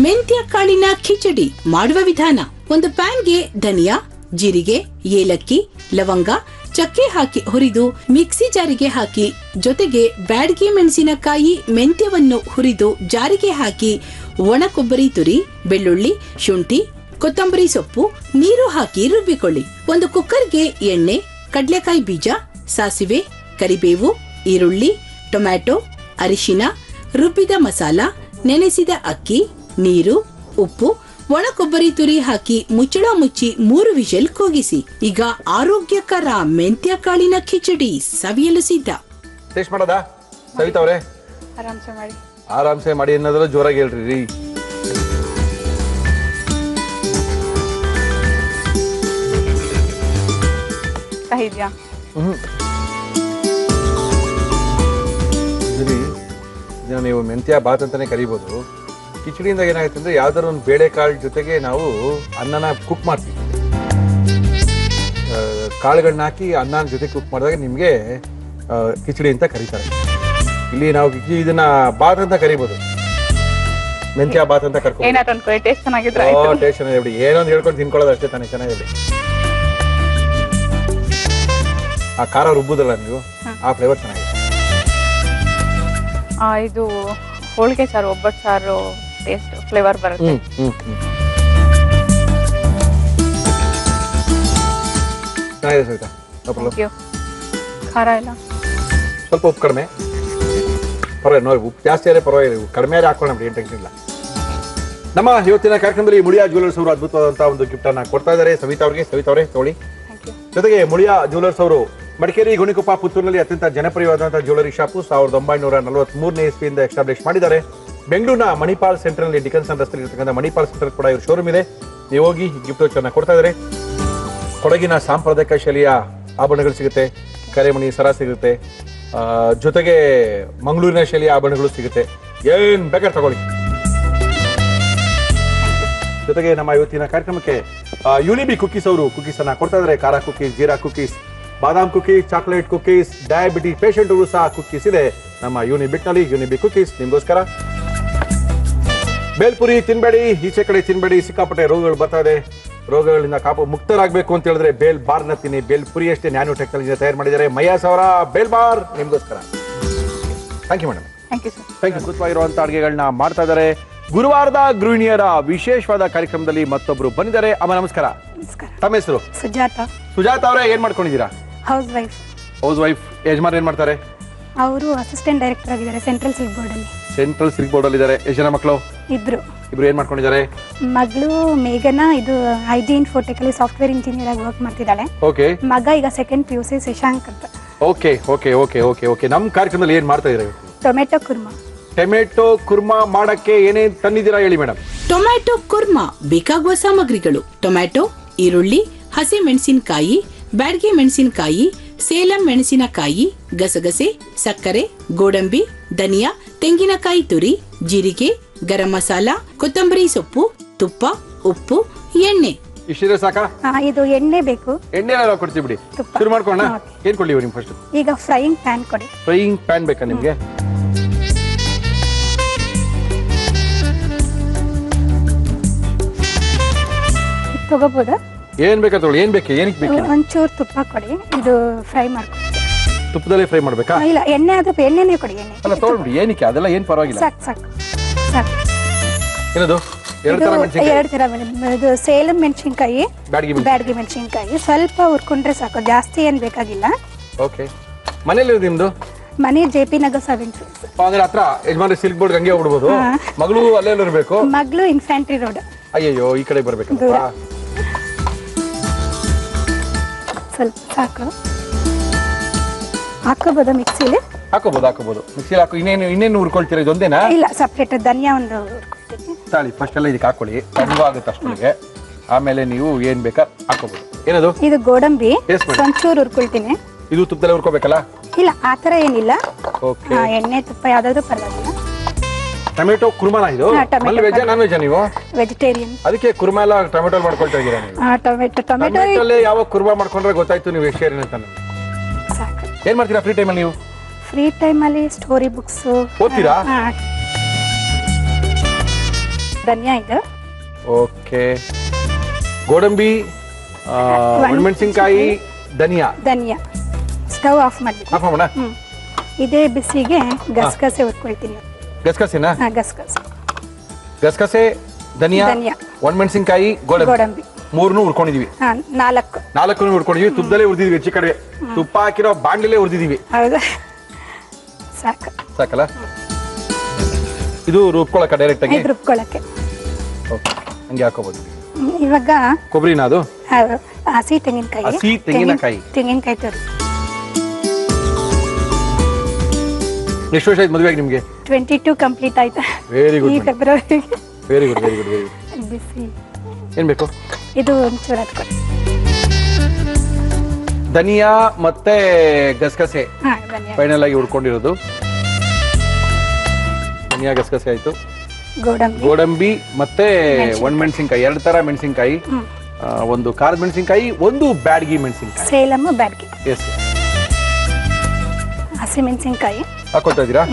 ಮೆಂತ್ಯ ಕಾಳಿನ ಖಿಚಡಿ ಮಾಡುವ ವಿಧಾನ: ಒಂದು ಪ್ಯಾನ್ಗೆ ಧನಿಯಾ, ಜೀರಿಗೆ, ಏಲಕ್ಕಿ, ಲವಂಗ, ಚಕ್ಕೆ ಹಾಕಿ ಹುರಿದು ಮಿಕ್ಸಿ ಜಾರಿಗೆ ಹಾಕಿ, ಜೊತೆಗೆ ಬ್ಯಾಡಗಿ ಮೆಣಸಿನಕಾಯಿ, ಮೆಂತ್ಯವನ್ನು ಹುರಿದು ಜಾರಿಗೆ ಹಾಕಿ, ಒಣ ಕೊಬ್ಬರಿ ತುರಿ, ಬೆಳ್ಳುಳ್ಳಿ, ಶುಂಠಿ, ಕೊತ್ತಂಬರಿ ಸೊಪ್ಪು, ನೀರು ಹಾಕಿ ರುಬ್ಬಿಕೊಳ್ಳಿ. ಒಂದು ಕುಕ್ಕರ್ಗೆ ಎಣ್ಣೆ, ಕಡ್ಲೆಕಾಯಿ ಬೀಜ, ಸಾಸಿವೆ, ಕರಿಬೇವು, ಈರುಳ್ಳಿ, ಟೊಮ್ಯಾಟೊ, ಅರಿಶಿನ, ರುಬ್ಬಿದ ಮಸಾಲ, ನೆನೆಸಿದ ಅಕ್ಕಿ, ನೀರು, ಉಪ್ಪು, ಒಣ ಕೊಬ್ಬರಿ ತುರಿ ಹಾಕಿ ಮುಚ್ಚಳ ಮುಚ್ಚಿ 3 ವಿಷಲ್ ಕೂಗಿಸಿ. ಈಗ ಆರೋಗ್ಯಕರ ಮೆಂತ್ಯ ಕಾಳಿನ ಖಿಚಡಿ ಸವಿಯಲು ಸಿದ್ಧ. ಟೇಸ್ಟ್ ಮಾಡೋದಾ ಸವಿತಾ ಅವರೇ? ಆರಾಮ್ಸೆ ಮಾಡಿ. ಆರಾಮ್ಸೆ ಮಾಡಿ ಅನ್ನೋದ್ರ ಜೋರಾಗಿ ಹೇಳ್ರಿ. ಕಹಿ ಇದೆಯಾ? ಇದನ್ನ ನೀವು ಮೆಂತ್ಯ ಬಾತ್ ಅಂತಾನೆ ಕರಿಬೋದು. ಕಿಚಡಿಯಿಂದ ಏನಾಗುತ್ತೆ ಅಂದ್ರೆ ಯಾವ್ದಾದ್ರು ಒಂದು ಬೇಳೆಕಾಳು ಜೊತೆಗೆ ನಾವು ಅನ್ನನ ಕುಕ್ ಮಾಡ್ತೀವಿ. ಕಾಳುಗಳನ್ನ ಹಾಕಿ ಅನ್ನನ ಜೊತೆ ಕುಕ್ ಮಾಡಿದಾಗ ನಿಮಗೆ ಕಿಚಡಿ ಅಂತ ಕರೀತಾರೆ. ಇಲ್ಲಿ ನಾವು ಇದನ್ನ ಬಾತ್ ಅಂತ ಕರಿಬೋದು, ಮೆಂತ್ಯ ಬಾತ್ ಅಂತ ಕರ್ಕೊಂಡು. ಏನಾದ್ರು ಅನ್ಕೊಳ್ಳಿ, ಟೇಸ್ಟ್ ಚೆನ್ನಾಗಿದ್ರೆ ಟೇಸ್ಟ್ ಚೆನ್ನಾಗಿ ಏನೊಂದು ಹೇಳ್ಕೊಂಡು ತಿನ್ಕೊಳ್ಳೋದು ಅಷ್ಟೇ ತಾನೇ, ಚೆನ್ನಾಗಿದೆ. ಆ ಖಾರ ರುಬ್ಬುದಲ್ಲ ನೀವು, ಆ ಫ್ಲೇವರ್ ಚೆನ್ನಾಗಿದೆ. ಇದು ಹೋಳಿಗೆ ಸಾರು, ಒಬ್ಬಟ್ಟು ಸಾರು ಟೇಸ್ಟ್ ಫ್ಲೇವರ್ ಬರುತ್ತೆ. ಚೆನ್ನಾಗಿದೆ ಸವಿತಾ. ಖಾರ ಎಲ್ಲ ಸ್ವಲ್ಪ ಉಪ್ಪು ಕಡಿಮೆ, ಪರವಾಗಿಲ್ಲ ನೋಡಿ. ಉಪ್ಪು ಜಾಸ್ತಿ ಆದರೆ ಪರವಾಗಿಲ್ಲ, ಕಡಿಮೆ ಆದರೆ ಹಾಕೋಣ ಬಿಡಿ, ಏನು ಟೆನ್ಷನ್ ಇಲ್ಲ. ನಮ್ಮ ಇವತ್ತಿನ ಕಾರ್ಯಕ್ರಮದಲ್ಲಿ ಮುಳಿಯಾ ಜ್ಯುವೆಲರ್ಸ್ ಅವರು ಅದ್ಭುತವಾದಂತಹ ಒಂದು ಗಿಫ್ಟ್ ಅನ್ನ ಕೊಡ್ತಾ ಇದ್ದಾರೆ ಸವಿತಾ ಅವರಿಗೆ. ಸವಿತಾ ಅವರೇ ತಗೊಳ್ಳಿ. ಜೊತೆಗೆ ಮುಳಿಯಾ ಜ್ಯುವೆಲರ್ಸ್ ಅವರು ಮಡಿಕೇರಿ, ಗುಣಿಕೊಪ್ಪ, ಪುತ್ತೂರಿನಲ್ಲಿ ಅತ್ಯಂತ ಜನಪ್ರಿಯವಾದಂತಹ ಜ್ಯುವೆಲರಿ ಶಾಪು 1943 ಇಸ್ವಿಯಿಂದ ಎಸ್ಟಾಬ್ಲಿಷ್ ಮಾಡಿದ್ದಾರೆ. ಬೆಂಗಳೂರಿನ ಮಣಿಪಾಲ್ ಸೆಂಟರ್ನಲ್ಲಿ ಡಿಕನ್ಸನ್ ರಸ್ತೆಯಲ್ಲಿ ಇರತಕ್ಕಂಥ ಮಣಿಪಾಲ್ ಸೆಂಟರ್ ಕೂಡ ಇವರು ಶೋರೂಮ್ ಇದೆ. ನೀವು ಹೋಗಿ ಗಿಫ್ಟ್ ವೋಚರ್ನ ಕೊಡ್ತಾ ಇದ್ದಾರೆ. ಕೊಡಗಿನ ಸಾಂಪ್ರದಾಯಿಕ ಶೈಲಿಯ ಆಭರಣಗಳು ಸಿಗುತ್ತೆ, ಕರೆಮಣಿ ಸರ ಸಿಗುತ್ತೆ, ಜೊತೆಗೆ ಮಂಗಳೂರಿನ ಶೈಲಿಯ ಆಭರಣಗಳು ಸಿಗುತ್ತೆ. ಏನ್ ಬೇಕಾದ್ರೆ ತಗೊಳ್ಳಿ. ಜೊತೆಗೆ ನಮ್ಮ ಇವತ್ತಿನ ಕಾರ್ಯಕ್ರಮಕ್ಕೆ ಯುನಿಬಿ ಕುಕೀಸ್ ಅವರು ಕುಕೀಸ್ ಅನ್ನ ಕೊಡ್ತಾ ಇದ್ದಾರೆ. ಖಾರ ಕುಕೀಸ್, ಜೀರಾ ಕುಕೀಸ್, ಬಾದಾಮ್ cookies, chocolate cookies, diabetes patient ಅವರು ಸಹ ಕುಕೀಸ್ ಇದೆ ನಮ್ಮ ಯೂನಿಬಿಟ್ ನಲ್ಲಿ. ಯೂನಿಬಿ ಕುಕೀಸ್ ನಿಮ್ಗೋಸ್ಕರ. ಬೇಲ್ಪುರಿ ತಿನ್ಬೇಡಿ, ಈಚೆ ಕಡೆ ತಿನ್ಬೇಡಿ, ಸಿಕ್ಕಾಪಟ್ಟೆ ರೋಗಗಳು ಬರ್ತಾ ಇದೆ. ರೋಗಗಳಿಂದ ಮುಕ್ತರಾಗಬೇಕು ಅಂತ ಹೇಳಿದ್ರೆ ಬೇಲ್ ಬಾರ್ನ ತಿನ್ನಿ. ಬೇಲ್ ಪುರಿ ಅಷ್ಟೇ ನ್ಯಾನೋ ಟೆಕ್ನಾಲಜಿಯಿಂದ ತಯಾರು ಮಾಡಿದ್ದಾರೆ. ಮಯಾಸ್ ಅವರ ಬೇಲ್ ಬಾರ್ ನಿಮ್ಗೋಸ್ಕರ. Thank you madam. Thank you. ಅದ್ಭುತವಾಗಿರುವಂತ ಅಡುಗೆಗಳನ್ನ ಮಾಡ್ತಾ ಇದ್ದಾರೆ. ಗುರುವಾರದ ಗೃಹಿಣಿಯರ ವಿಶೇಷವಾದ ಕಾರ್ಯಕ್ರಮದಲ್ಲಿ ಮತ್ತೊಬ್ರು ಬಂದಿದ್ದಾರೆ. ಅಮ್ಮ ನಮಸ್ಕಾರ. ತಮ್ಮ ಹೆಸರು? ಸುಜಾತಾ. ಸುಜಾತಾ ಅವರೇ, ಏನ್ ಮಾಡ್ಕೊಂಡಿದ್ದೀರಾ? Housewife. Housewife. ಯಜಮಾನ್ ಏನ್ ಮಾಡ್ತಾರೆ? ಅವರು ಅಸಿಸ್ಟೆಂಟ್ ಡೈರೆಕ್ಟರ್ ಆಗಿದ್ದಾರೆ ಸೆಂಟ್ರಲ್ ಸಿಲ್ಕ್ ಬೋರ್ಡ್ ಅಲ್ಲಿ. ಸೆಂಟ್ರಲ್ ಸಿಲ್ಕ್ ಬೋರ್ಡ್ ಅಲ್ಲಿ ಇದ್ದಾರೆ. ಎಷ್ಟು ಜನ ಮಕ್ಕಳು? ಇಬ್ರು. ಏನ್ ಮಾಡ್ಕೊಂಡಿದ್ದಾರೆ? ಮಗಳು ಮೇಘನಾ ಇದು ಹೈಜೀನ್ ಫೋಟೆಕಲಿ ಸಾಫ್ಟ್ವೇರ್ ಇಂಜಿನಿಯರ್ ಆಗಿ ವರ್ಕ್ ಮಾಡ್ತಿದ್ದಾಳೆ. ಓಕೆ. ಮಗ ಈಗ ಸೆಕೆಂಡ್ PUC ಶಶಾಂಕ್ ಅಂತ. Okay okay okay okay okay. ನಮ್ಮ ಕಾರ್ಯಕ್ರಮದಲ್ಲಿ ಏನ್ ಮಾಡ್ತಾ ಇದ್ದೀರಾ? ಟೊಮೆಟೊ ಕುರ್ಮಾ. ಟೊಮೆಟೊ ಕುರ್ಮಾ ಮಾಡಕ್ಕೆ ಏನೇನ್ ತಂದಿದ್ದೀರಾ ಹೇಳಿ ಮೇಡಮ್. ಟೊಮ್ಯಾಟೊ ಕುರ್ಮಾ ಬೇಕಾಗುವ ಸಾಮಗ್ರಿಗಳು: ಟೊಮ್ಯಾಟೊ, ಈರುಳ್ಳಿ, ಹಸಿ ಮೆಣಸಿನಕಾಯಿ, ಬ್ಯಾಡಗಿ ಮೆಣಸಿನಕಾಯಿ, ಸೇಲಂ ಮೆಣಸಿನಕಾಯಿ, ಗಸಗಸೆ, ಸಕ್ಕರೆ, ಗೋಡಂಬಿ, ಧನಿಯಾ, ತೆಂಗಿನಕಾಯಿ ತುರಿ, ಜೀರಿಗೆ, ಗರಂ ಮಸಾಲ, ಕೊತ್ತಂಬರಿ ಸೊಪ್ಪು, ತುಪ್ಪ, ಉಪ್ಪು, ಎಣ್ಣೆ. ಇಷ್ಟಿದ್ರೆ ಸಾಕಾ? ಇದು ಎಣ್ಣೆ ಬೇಕು. ಎಣ್ಣೆ ಎಲ್ಲ ಕೊಡ್ತೀವಿ ಬಿಡಿ. ಶುರು ಮಾಡ್ಕೊಳ್ಳೋಣ. ಏನ್ ಕೊಡ್ಲಿ ನಿಮ್ಗೆ ಫಸ್ಟ್? ಈಗ ಫ್ರೈಯಿಂಗ್ ಪ್ಯಾನ್ ಕೊಡಿ. ಫ್ರೈಯಿಂಗ್ ಪ್ಯಾನ್ ಬೇಕಾ ನಿಮ್ಗೆ? ತಗೋಬೋದಾ? ಏನ್ ಬೇಕಾ ತಗೊಳ್ಳಿ. ಏನ್ ಬೇಕು? ಏನಕ್ಕೆ ಬೇಕು? ಒಂಚೂರು ತುಪ್ಪ ಕೊಡಿ. ಇದು ಫ್ರೈ ಮಾಡ್ಕೊಳ್ಳಿ. ತುಪ್ಪದಲ್ಲೇ ಫ್ರೈ ಮಾಡ್ಬೇಕಾ? ಇಲ್ಲ, ಎಣ್ಣೆ ಆದ್ರೆ ಎಣ್ಣೆನೇ ಕೊಡಿ. ಎಣ್ಣೆ ಅಲ್ಲ ತಗೊಳ್ಬಿಡಿ. ಏನಕ್ಕೆ? ಅದೆಲ್ಲ ಏನ್ ಪರವಾಗಿಲ್ಲ. ಸಾಕು ಸಾಕು ಸಾಕು. ಏನದು? ಎರಡು ತರ ಮೆಣಸಿನಕಾಯಿ. ಎರಡು ತರ ಇದು ಸೇಲಂ ಮೆಣಸಿನಕಾಯಿ, ಬ್ಯಾಡಗಿ ಮೆಣಸಿನಕಾಯಿ. ಸ್ವಲ್ಪ ಹುರ್ಕೊಂಡ್ರೆ ಸಾಕು, ಜಾಸ್ತಿ ಏನ್ ಬೇಕಾಗಿಲ್ಲ. ಓಕೆ. ಮನೇಲಿ ನಿಮ್ದು? ಮನೆ JP ನಗರ್ 7 ಅಂದ್ರೆ ಹತ್ರ ಯಜಮಾನ್ರಿ ಸಿಲ್ಕ್ ಬೋರ್ಡ್ ಹಂಗೆ ಹೋಗ್ಬಿಡ್ಬೋದು. ಮಗಳು ಅಲ್ಲೇ ಇರಬೇಕು. ಮಗಳು ಇನ್ಫ್ಯಾಂಟ್ರಿ ರೋಡ್. ಅಯ್ಯಯ್ಯೋ, ಈ ಕಡೆ ಬರ್ಬೇಕು. ಸ್ವಲ್ಪ ಸಾಕು. ಹಾಕೋಬೋದಾ ಮಿಕ್ಸಿಲಿ? ಹಾಕೋಬಹುದು. ಮಿಕ್ಸಿಲಿ ಹಾಕೋ. ಇನ್ನೇನು ಹುರ್ಕೊಳ್ತೀರಾ? ಇದೊಂದೇನಾ? ಇಲ್ಲ, ಸಪ್ರೇಟ್ ಧನಿಯಾ ಒಂದು ಹುರ್ಕೊಳ್ತೀನಿ. ತಾಳಿ ಫಸ್ಟ್ ಎಲ್ಲ ಇದಕ್ಕೆ ಹಾಕೊಳ್ಳಿ. ತಣ್ಣಗೂ ಆಗುತ್ತೆ ಅಷ್ಟೊಳಗೆ. ಆಮೇಲೆ ನೀವು ಏನ್ ಬೇಕಾ ಹಾಕೋಬಹುದು. ಏನದು? ಇದು ಗೋಡಂಬಿ ಒಂಚೂರು ಹುರ್ಕೊಳ್ತೀನಿ. ಇದು ತುಪ್ಪದಲ್ಲೇ ಹುರ್ಕೋಬೇಕಲ್ಲ? ಇಲ್ಲ, ಆತರ ಏನಿಲ್ಲ. ಓಕೆ. ಎಣ್ಣೆ ತುಪ್ಪ ಯಾವ್ದಾದ್ರು ಪರವಾಗಿಲ್ಲ. ಟೊಮೆಟೊ ಕುರ್ಮಾನ ಇದು? ವೆಜ್ ನಾನ್ ವೆಜ್ ನೀವು? ವೆಜಿಟೇರಿಯನ್. ಅದಕ್ಕೆ ಕುರ್ಮಾ ಎಲ್ಲ ಟೊಮೆಟೊ ಮಾಡ್ಕೊಳ್ತಾ ಇದ್ದೀರಾ ನೀವು? ಟೊಮೆಟೊ ಯಾವಾಗ ಕುರ್ಮಾ ಮಾಡ್ಕೊಂಡ್ರೆ ಗೊತ್ತಾಯ್ತು ನೀವು ವೆಜಿಟೇರಿಯನ್ ಅಂತ. ಸಾಕು. ಏನ್ ಮಾಡ್ತೀರಾ ಫ್ರೀ ಟೈಮಲ್ಲಿ ನೀವು? ಫ್ರೀ ಟೈಮಲ್ಲಿ ಸ್ಟೋರಿ ಬುಕ್ಸ್ ಓದ್ತೀರಾ? ಧನಿಯಾ ಇದು. ಓಕೆ. ಗೋಡಂಬಿ, ಒಣಮೆಣಸಿನಕಾಯಿ, ಧನಿಯಾ. ಸ್ಟವ್ ಆಫ್ ಮಾಡಿ. ಆಫ್ ಮಾಡೋಣ. ಇದೇ ಬಿಸಿಗೆ ಗಸಗಸೆ ಹುರ್ಕೊಳ್ತೀನಿ. ಗಸಗಸೆನಾ? ಗಸಗಸೆ, ಧನಿಯಾ, ಒಣಮೆಣಸಿನಕಾಯಿ, ಗೋಡಂಬಿ ಮೂರನ್ನು ಹುರ್ಕೊಂಡಿದೀವಿ. 4 ಹುರ್ಕೊಂಡಿದೀವಿ. ತುಪ್ಪದಲ್ಲೇ ಹುರಿದಿದೀವಿ. ಹೆಚ್ಚು ಕಡೆ ತುಪ್ಪ ಹಾಕಿರೋ ಬಾಂಡ್ಲೇ ಹುರಿದಿದೀವಿ. ಹೌದಾ? ಸಾಕಲ್ಲ? ಇದು ರುಬ್ಕೊಳಕ ಡೈರೆಕ್ಟ್ ಆಗಿ? ರುಬ್ಕೊಳಕ್ಕೆ. ಓಕೆ. ಹಂಗೆ ಹಾಕೋಬಹುದು. ಇವಾಗ ಕೊಬ್ಬರಿನಾ? ಅದು ಹಸಿ ತೆಂಗಿನಕಾಯಿ. ತೆಂಗಿನಕಾಯಿ ತುರಿ. ಎಷ್ಟು ವರ್ಷ ಆಯ್ತು ಮದುವೆ ಆಗಿ ನಿಮಗೆ? 22 ಕಂಪ್ಲೀಟ್ ಆಯ್ತಾ? Very good. ಈ ಫೆಬ್ರವರಿಗೆ. Very good. ಬಿಸಿ ಏನ್ ಬೇಕು? ಇದು ಒಂಚೂರು ಹಾಕ್ಕೊಳ್ಳಿ. ಧನಿಯಾ ಮತ್ತೆ ಗಸಗಸೆ ಫೈನಲ್ ಆಗಿ ಹುಡ್ಕೊಂಡಿರೋದು. ಧನಿಯಾ ಗಸಗಸೆ ಆಯ್ತು, ಗೋಡಂಬಿ, ಗೋಡಂಬಿ ಮತ್ತೆ ಒಣಮೆಣಸಿನ್ಕಾಯಿ, 2 ತರ ಮೆಣಸಿನ್ಕಾಯಿ, ಒಂದು ಖಾರದ ಮೆಣಸಿನ್ಕಾಯಿ, ಒಂದು ಬ್ಯಾಡಗಿ ಮೆಣಸಿನ್ಕಾಯಿ, ಸೇಲಮ್ ಬ್ಯಾಡ್ಗಿ, ಎಸ್ ಹಸಿಮೆಣಸಿನ್ಕಾಯಿ ಹಾಕೊಳ್ತಾ ಇದ್ದೀರಾ?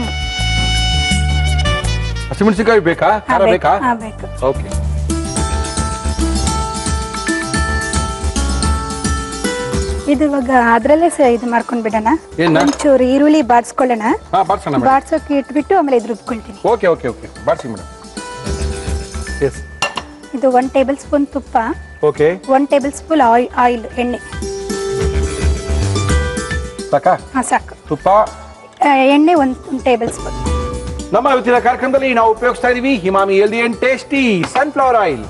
ಹಸಿಮೆಣಸಿನ್ಕಾಯಿ ಬೇಕಾ? ಖಾರ ಬೇಕಾ? ಬೇಕು. ಓಕೆ. ಇದು ಇವಾಗ ಅದ್ರಲ್ಲೇ ಇದು ಮಾಡ್ಕೊಂಡ್ ಬಿಡೋಣ. ಏನ? ಒಂಚೂರು ಈರುಳ್ಳಿ ಬಾಡ್ಸ್ಕೊಳ್ಳೋಣ. ಬಾಡ್ಸೋಣ ಮೇಡಮ್. ಬಾಡ್ಸೋಕೆ ಇಟ್ಬಿಟ್ಟು ಆಮೇಲೆ ಇದು ರುಬ್ಕೊಳ್ತೀನಿ. ಓಕೆ ಓಕೆ ಓಕೆ, ಬಾಡ್ಸಿ ಮೇಡಮ್. ಎಸ್. ಇದು 1 ಟೇಬಲ್ ಸ್ಪೂನ್ ತುಪ್ಪ, ಓಕೆ, 1 ಟೇಬಲ್ ಸ್ಪೂನ್ ಆಯಿಲ್ ಎಣ್ಣೆ. ಸಾಕಾ? ಹಾ ಸಾಕು. ತುಪ್ಪ, ಎಣ್ಣೆ 1 ಟೇಬಲ್ ಸ್ಪೂನ್. ನಮ್ಮ ಇವತ್ತಿನ ಕಾರ್ಯಕ್ರಮದಲ್ಲಿ ನಾವು ಉಪಯೋಗಿಸ್ತಾ ಇದೀವಿ ಹಿಮಾಮಿ healthy and tasty sunflower oil.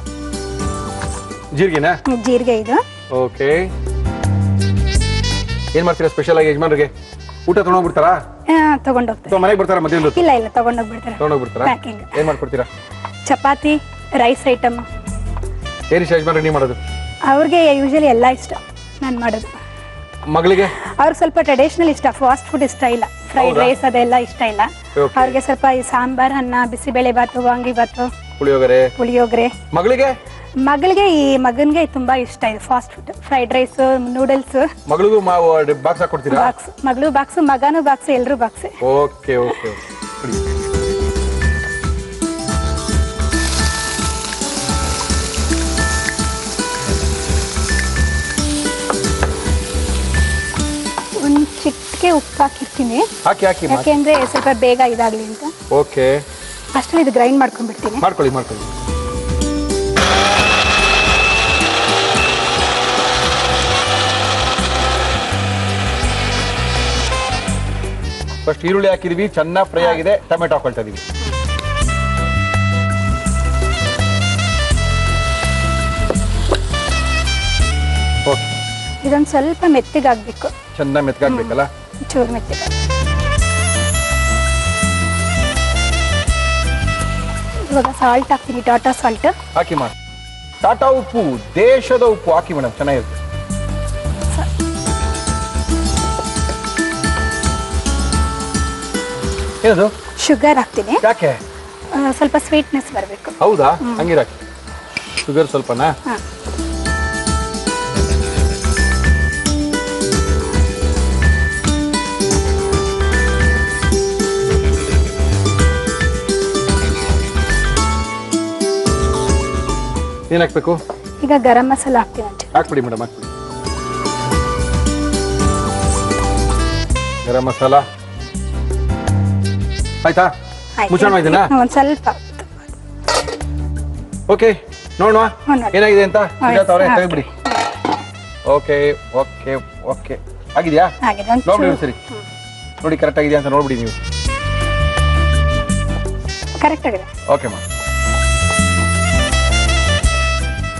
ಜೀರಿಗೆನಾ? ಜೀರಿಗೆ ಇದು. ಓಕೆ. ಏನ್ ಮಾಡ್ತೀರಾ ಸ್ಪೆಷಲ್ ಆಗಿ ಯಜಮಾನ್ರಿಗೆ? ಊಟ ತಗೊಂಡೋಗ್ಬಿಡ್ತಾರಾ? ತಗೊಂಡೋಗ್ತಾರೆ. ಅಥವಾ ಮನೆಗೆ ಬರ್ತಾರಾ ಮಧ್ಯಾಹ್ನ? ಇಲ್ಲ ತಗೊಂಡೋಗ್ಬಿಡ್ತಾರೆ. ತಗೊಂಡೋಗ್ಬಿಡ್ತಾರಾ? ಪ್ಯಾಕಿಂಗ್. ಏನ್ ಮಾಡ್ಕೊಡ್ತೀರಾ? Chapati, rice item. ಏನಿಷ್ಟ ಯಜಮಾನ್ರೆ ನೀವು ಮಾಡೋದು? ಅವ್ರಿಗೆ ಯೂಶಲಿ ಎಲ್ಲ ಇಷ್ಟ ನಾನು ಮಾಡೋದು. ಮಗಳಿಗೆ? ಅವ್ರಿಗೆ ಸ್ವಲ್ಪ ಟ್ರೆಡಿಷನಲ್ ಇಷ್ಟ, ಫಾಸ್ಟ್ ಫುಡ್ ಇಷ್ಟ ಇಲ್ಲ, ಫ್ರೈಡ್ ರೈಸ್ ಅದೆಲ್ಲ ಇಷ್ಟ ಇಲ್ಲ. ಅವ್ರಿಗೆ ಸ್ವಲ್ಪ ಈ ಸಾಂಬಾರ್, ಅನ್ನ, ಬಿಸಿಬೇಳೆ ಬಾತು, ವಾಂಗಿಬಾತು, ಪುಳಿಯೋಗರೆ. ಮಗಳಿಗೆ ಈ ಮಗನ್ಗೆ ತುಂಬಾ ಇಷ್ಟ ಇದೆ fast food, fried rice, noodles. ಮಗಳಿಗೂ ಬಾಕ್ಸ್ ಹಾಕೊಡ್ತೀರಾ? ಮಗಳು ಬಾಕ್ಸ್, ಮಗನೂ ಬಾಕ್ಸ್, ಎಲ್ರೂ ಬಾಕ್ಸ್. Okay okay. ಒಂದು ಚಿಟಿಕೆ ಉಪ್ಪು ಹಾಕಿರ್ತೀನಿ. ಹಾಕಿ ಯಾಕೆಂದ್ರೆ ಸ್ವಲ್ಪ ಬೇಗ ಇದಾಗ್ಲಿ ಅಂತ. ಓಕೆ. ಅಷ್ಟರಲ್ಲಿ ಇದು ಗ್ರೈಂಡ್ ಮಾಡ್ಕೊಂಡ್ಬಿಡ್ತೀನಿ. ಮಾಡ್ಕೊಳ್ಳಿ. ಫಸ್ಟ್ ಈರುಳ್ಳಿ ಹಾಕಿದೀವಿ, ಚೆನ್ನಾಗಿ ಫ್ರೈ ಆಗಿದೆ. ಟೊಮೆಟೊ ಹಾಕೊಳ್ತಾ ಇದೀವಿ. ಇದೊಂದು ಸ್ವಲ್ಪ ಮೆತ್ತಗಾಗ್ಬೇಕು. ಚೆನ್ನಾಗಿ ಮೆತ್ತಗಾಗ್ಬೇಕಲ್ಲ? ಚೂರು ಮೆತ್ತಗ. ಇವಾಗ ಸಾಲ್ಟ್ ಹಾಕ್ತೀನಿ, ಟಾಟಾ ಸಾಲ್ಟ್ ಹಾಕಿ ಮಾಡಿ. ಟಾಟಾ ಉಪ್ಪು, ದೇಶದ ಉಪ್ಪು ಹಾಕಿ ಮೇಡಮ್, ಚೆನ್ನಾಗಿರುತ್ತೆ. ಏನದು? ಶುಗರ್ ಹಾಕ್ತೀನಿ. ಯಾಕೆ? ಸ್ವಲ್ಪ ಸ್ವೀಟ್ನೆಸ್ ಬರಬೇಕು. ಹೌದಾ? ಹಂಗಿರಾಕಿ. ಶುಗರ್ ಸ್ವಲ್ಪನಾ? ಏನ್ ಹಾಕ್ಬೇಕು? ಈಗ ಗರಂ ಮಸಾಲ ಹಾಕ್ತೀನಿ. ಹಾಕ್ಬಿಡಿ ಮೇಡಮ್, ಹಾಕ್ಬಿಡಿ. ಗರಂ ಮಸಾಲ ಆಯ್ತಾ? ಮುಚ್ಚೋಣ ಇದನ್ನ ಒಂದ್ ಸ್ವಲ್ಪ. ಓಕೆ, ನೋಡುವ ಏನಾಗಿದೆ ಅಂತ. ಸುಜಾತ ಅವರೇ ತೆಗೆದ್ಬಿಡಿ. ಓಕೆ ಓಕೆ ಓಕೆ, ಆಗಿದೆಯಾ? ನೋಡಿ ಸರಿ, ನೋಡಿ ಕರೆಕ್ಟ್ ಆಗಿದೆಯಾ ಅಂತ ನೋಡ್ಬಿಡಿ ನೀವು. ಕರೆಕ್ಟ್ ಆಗಿದೆ. ಓಕೆ ಮಾ.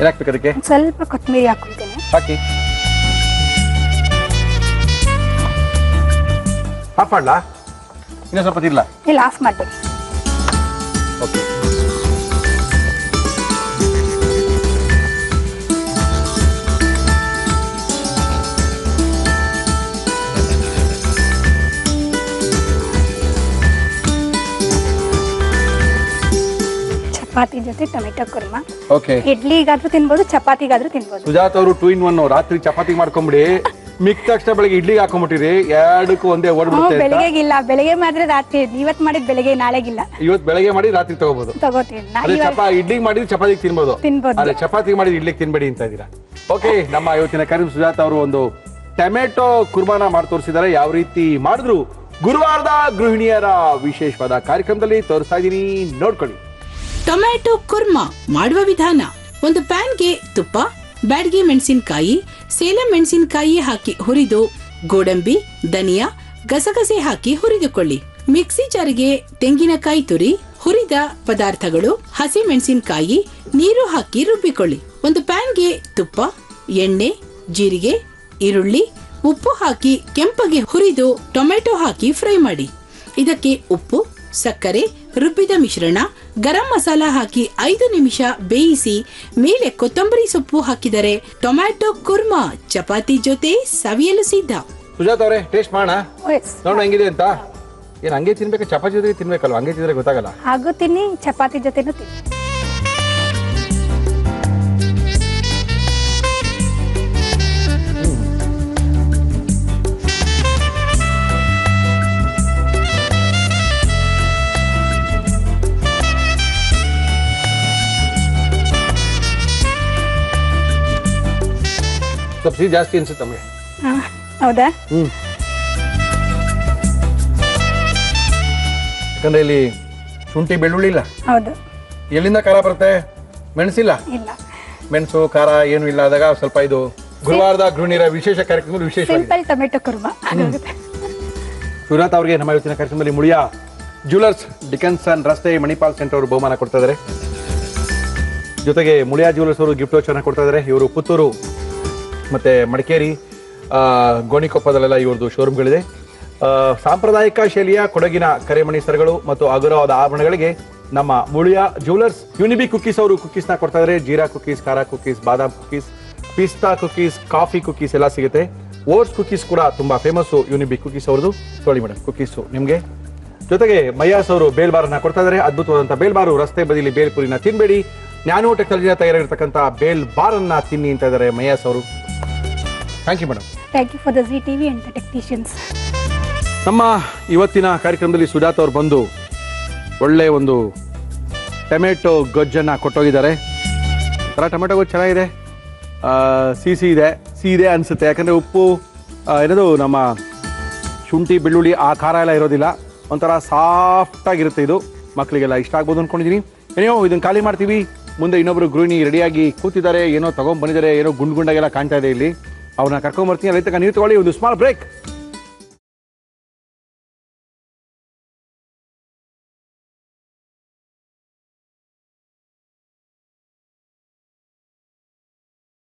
ಏನಾಗ್ಬೇಕು ಅದಕ್ಕೆ? ಸ್ವಲ್ಪ ಕೊತ್ತಂಬರಿ ಹಾಕೊಳ್ತೀನಿ. ಹಾಕಿ. ಆಫ್ ಮಾಡ್ಲಾ? ಇನ್ನೂ ಸ್ವಲ್ಪ ತಿರ್ಲಾ? ಇಲ್ಲ, ಆಫ್ ಮಾಡ್ಬೇಕು. ಓಕೆ. ಚಪಾತಿ ಜೊತೆ ಟೊಮೆಟೊ ಕುರ್ಮಾ. ಓಕೆ. ಇಡ್ಲಿಗಾದ್ರೂ ತಿನ್ಬೋದು, ಚಪಾತಿಗಾದ್ರೂ ತಿನ್ಬೋದು. ಸುಜಾತ ಅವರು 2 in 1. ರಾತ್ರಿ ಚಪಾತಿ ಮಾಡ್ಕೊಂಬಿಡಿ, ಮಿಕ್ ತಕ್ಷಣ ಬೆಳಗ್ಗೆ ಇಡ್ಲಿಗೆ ಹಾಕೊಂಡ್ಬಿಟ್ಟಿರಿ. ಎರಡಕ್ಕೂ ಒಂದೇ ಓಡ್ಬಿಡುತ್ತೆ. ಬೆಳಗ್ಗೆಗಿಲ್ಲ, ಬೆಳಗ್ಗೆ ಮಾಡಿದ್ರೆ ರಾತ್ರಿ. ಇವತ್ತು ಮಾಡಿದ್ ಬೆಳಗ್ಗೆ, ನಾಳೆಗಿಲ್ಲ. ಇವತ್ತು ಬೆಳಗ್ಗೆ ಮಾಡಿ ರಾತ್ರಿ ತಗೋಬಹುದು. ತಗೋತೀನಿ. ಇಡ್ಲಿಗೆ ಮಾಡಿದ್ರೆ ಚಪಾತಿಗೆ ತಿನ್ಬೋದು. ಅದೇ ಚಪಾತಿ ಮಾಡಿದ್ರೆ ಇಡ್ಲಿಗೆ ತಿನ್ಬೇಡಿ ಅಂತ ಇದ್ದೀರಾ. ಓಕೆ, ನಮ್ಮ ಇವತ್ತಿನ ಕಾರ್ಯಕ್ರಮ ಸುಜಾತ ಅವರು ಒಂದು ಟೊಮೆಟೊ ಕುರ್ಮಾನ ಮಾಡಿ ತೋರಿಸಿದ್ದಾರೆ. ಯಾವ ರೀತಿ ಮಾಡಿದ್ರು ಗುರುವಾರದ ಗೃಹಿಣಿಯರ ವಿಶೇಷವಾದ ಕಾರ್ಯಕ್ರಮದಲ್ಲಿ ತೋರಿಸ್ತಾ ಇದೀನಿ, ನೋಡ್ಕೊಳ್ಳಿ. ಟೊಮ್ಯಾಟೊ ಕುರ್ಮಾ ಮಾಡುವ ವಿಧಾನ: ಒಂದು ಪ್ಯಾನ್ಗೆ ತುಪ್ಪ, ಬ್ಯಾಡಗಿ ಮೆಣಸಿನಕಾಯಿ, ಸೇಲಂ ಮೆಣಸಿನಕಾಯಿ ಹಾಕಿ ಹುರಿದು, ಗೋಡಂಬಿ, ಧನಿಯಾ, ಗಸಗಸೆ ಹಾಕಿ ಹುರಿದುಕೊಳ್ಳಿ. ಮಿಕ್ಸಿ ಜಾರಿಗೆ ತೆಂಗಿನಕಾಯಿ ತುರಿ, ಹುರಿದ ಪದಾರ್ಥಗಳು, ಹಸಿ ಮೆಣಸಿನಕಾಯಿ, ನೀರು ಹಾಕಿ ರುಬ್ಬಿಕೊಳ್ಳಿ. ಒಂದು ಪ್ಯಾನ್ಗೆ ತುಪ್ಪ, ಎಣ್ಣೆ, ಜೀರಿಗೆ, ಈರುಳ್ಳಿ, ಉಪ್ಪು ಹಾಕಿ ಕೆಂಪಗೆ ಹುರಿದು ಟೊಮೆಟೊ ಹಾಕಿ ಫ್ರೈ ಮಾಡಿ. ಇದಕ್ಕೆ ಉಪ್ಪು, ಸಕ್ಕರೆ, ರುಬ್ಬಿದ ಮಿಶ್ರಣ, ಗರಂ ಮಸಾಲ ಹಾಕಿ 5 ನಿಮಿಷ ಬೇಯಿಸಿ ಮೇಲೆ ಕೊತ್ತಂಬರಿ ಸೊಪ್ಪು ಹಾಕಿದರೆ ಟೊಮ್ಯಾಟೊ ಕುರ್ಮಾ ಚಪಾತಿ ಜೊತೆ ಸವಿಯಲು ಸಿದ್ಧ. ಸುಜಾತ ಅವರೇ, ಟೇಸ್ಟ್ ಮಾಡೋಣ, ನೋಡೋಣ ಹೆಂಗಿದೆ ಅಂತ. ಏನು ಹಂಗೆ ತಿನ್ಬೇಕು, ಚಪಾತಿ ಜೊತೆಗೆ ತಿನ್ಬೇಕಲ್ವ? ಹಂಗೆ ತಿಂದರೆ ಗೊತ್ತಾಗಲ್ಲ. ಹಾಗೂ ತಿನ್ನಿ, ಚಪಾತಿ ಜೊತೆನೂ ತಿನ್ನಿ. ಸ್ವಲ್ಪ ಸಿಹಿ ಜಾಸ್ತಿ ಅನ್ಸುತ್ತೆ ನಮಗೆ. ಹೌದಾ? ಯಾಕಂದ್ರೆ ಇಲ್ಲಿ ಶುಂಠಿ ಬೆಳ್ಳುಳ್ಳಿ ಇಲ್ಲ. ಹೌದು. ಎಲ್ಲಿಂದ ಖಾರ ಬರುತ್ತೆ? ಮೆಣಸಿಲ್ಲ. ಇಲ್ಲ. ಮೆಣಸು ಖಾರ ಏನು ಇಲ್ಲ ಆದಾಗ ಸ್ವಲ್ಪ ಇದು ಗುರುವಾರದ ಗೃಹಿಣಿಯರ ವಿಶೇಷ ಕಾರ್ಯಕ್ರಮ ವಿಶೇಷ. ಸಿಂಪಲ್ ಟೊಮೆಟೊ ಕುರ್ಮಾ ಆಗುತ್ತೆ. ಸುಜಾತ ಅವರಿಗೆ ನಮ್ಮ ಇವತ್ತಿನ ಕಾರ್ಯಕ್ರಮದಲ್ಲಿ ಮುಳಿಯಾ ಜ್ಯುವೆಲರ್ಸ್, ಡಿಕನ್ಸನ್ ರಸ್ತೆ, ಮಣಿಪಾಲ್ ಸೆಂಟರ್ ಅವರು ಬಹುಮಾನ ಕೊಡ್ತಾ ಇದ್ದಾರೆ. ಜೊತೆಗೆ ಮುಳಿಯಾ ಜ್ಯುವೆಲರ್ಸ್ ಅವರು ಗಿಫ್ಟ್ ವೋಚರ್ನ ಕೊಡ್ತಾ ಇದ್ದಾರೆ. ಇವರು ಪುತ್ತೂರು ಮತ್ತೆ ಮಡಿಕೇರಿ, ಗೋಣಿಕೊಪ್ಪದಲ್ಲೆಲ್ಲ ಇವ್ರದ್ದು ಶೋರೂಮ್ಗಳಿದೆ. ಸಾಂಪ್ರದಾಯಿಕ ಶೈಲಿಯ ಕೊಡಗಿನ ಕರೆಮಣಿ ಸರಗಳು ಮತ್ತು ಹಗುರವಾದ ಆಭರಣಗಳಿಗೆ ನಮ್ಮ ಮುಳಿಯಾ ಜ್ಯುವೆಲರ್ಸ್ ಯುನಿಬಿಕ್ ಕುಕ್ಕೀಸ್ ಅವರು ಕುಕ್ಕೀಸ್ನ ಕೊಡ್ತಾ ಇದ್ದಾರೆ. ಜೀರಾ ಕುಕ್ಕೀಸ್, ಖಾರ ಕುಕ್ಕೀಸ್, ಬಾದಾಮ್ ಕುಕ್ಕೀಸ್, ಪಿಸ್ತಾ ಕುಕ್ಕೀಸ್, ಕಾಫಿ ಕುಕ್ಕೀಸ್ ಎಲ್ಲ ಸಿಗುತ್ತೆ. ಓಟ್ಸ್ ಕುಕ್ಕೀಸ್ ಕೂಡ ತುಂಬಾ ಫೇಮಸ್ಸು ಯುನಿಬಿಕ್ ಕುಕ್ಕೀಸ್ ಅವ್ರದ್ದು. ತೊಳಿ ಮೇಡಮ್ ಕುಕ್ಕೀಸು ನಿಮಗೆ. ಜೊತೆಗೆ ಮಯ್ಯಾಸ್ ಅವರು ಬೇಲ್ಬಾರನ್ನ ಕೊಡ್ತಾ ಇದ್ದಾರೆ. ಅದ್ಭುತವಾದಂಥ ಬೇಲ್ಬಾರು, ರಸ್ತೆ ಬದಿಲಿ ಬೇಲ್ಪುರಿನ ತಿನ್ಬೇಡಿ, ನ್ಯಾನೋ ಟೆಕ್ನಾಲಜಿನ ತಯಾರಾಗಿರ್ತಕ್ಕಂಥ ಬೇಲ್ ಬಾರನ್ನ ತಿನ್ನಿ ಅಂತ ಇದ್ದಾರೆ ಮಯ್ಯಾಸ್ ಅವರು. Thank you madam. Thank you for the Zee TV and the technicians. ನಮ್ಮ ಇವತ್ತಿನ ಕಾರ್ಯಕ್ರಮದಲ್ಲಿ ಸುಜಾತ್ ಅವರು ಬಂದು ಒಳ್ಳೆ ಒಂದು ಟೊಮೆಟೊ ಗೊಜ್ಜನ್ನು ಕೊಟ್ಟೋಗಿದ್ದಾರೆ. ಒಂಥರ ಟೊಮೆಟೊ ಗೊಜ್ಜು ಚೆನ್ನಾಗಿದೆ, ಸಿಹಿ ಇದೆ ಅನಿಸುತ್ತೆ. ಯಾಕಂದರೆ ಉಪ್ಪು ಏನದು ನಮ್ಮ ಶುಂಠಿ ಬೆಳ್ಳುಳ್ಳಿ ಆ ಖಾರ ಎಲ್ಲ ಇರೋದಿಲ್ಲ. ಒಂಥರ ಸಾಫ್ಟಾಗಿರುತ್ತೆ. ಇದು ಮಕ್ಕಳಿಗೆಲ್ಲ ಇಷ್ಟ ಆಗ್ಬೋದು ಅಂದ್ಕೊಂಡಿದ್ದೀನಿ. ಏನೋ ಇದನ್ನು ಖಾಲಿ ಮಾಡ್ತೀವಿ. ಮುಂದೆ ಇನ್ನೊಬ್ಬರು ಗೃಹಿಣಿ ರೆಡಿಯಾಗಿ ಕೂತಿದ್ದಾರೆ, ಏನೋ ತೊಗೊಂಡು ಬಂದಿದ್ದಾರೆ, ಏನೋ ಗುಂಡಾಗೆಲ್ಲ ಕಾಣ್ತಾ ಇದೆ ಇಲ್ಲಿ. ಅವ್ರನ್ನ ಕರ್ಕೊಂಬರ್ತೀನಿ. ಅಲ್ಲಿ ತನಕ ನೀವು ತಗೊಳ್ಳಿ ಒಂದು ಸ್ಮಾಲ್ ಬ್ರೇಕ್.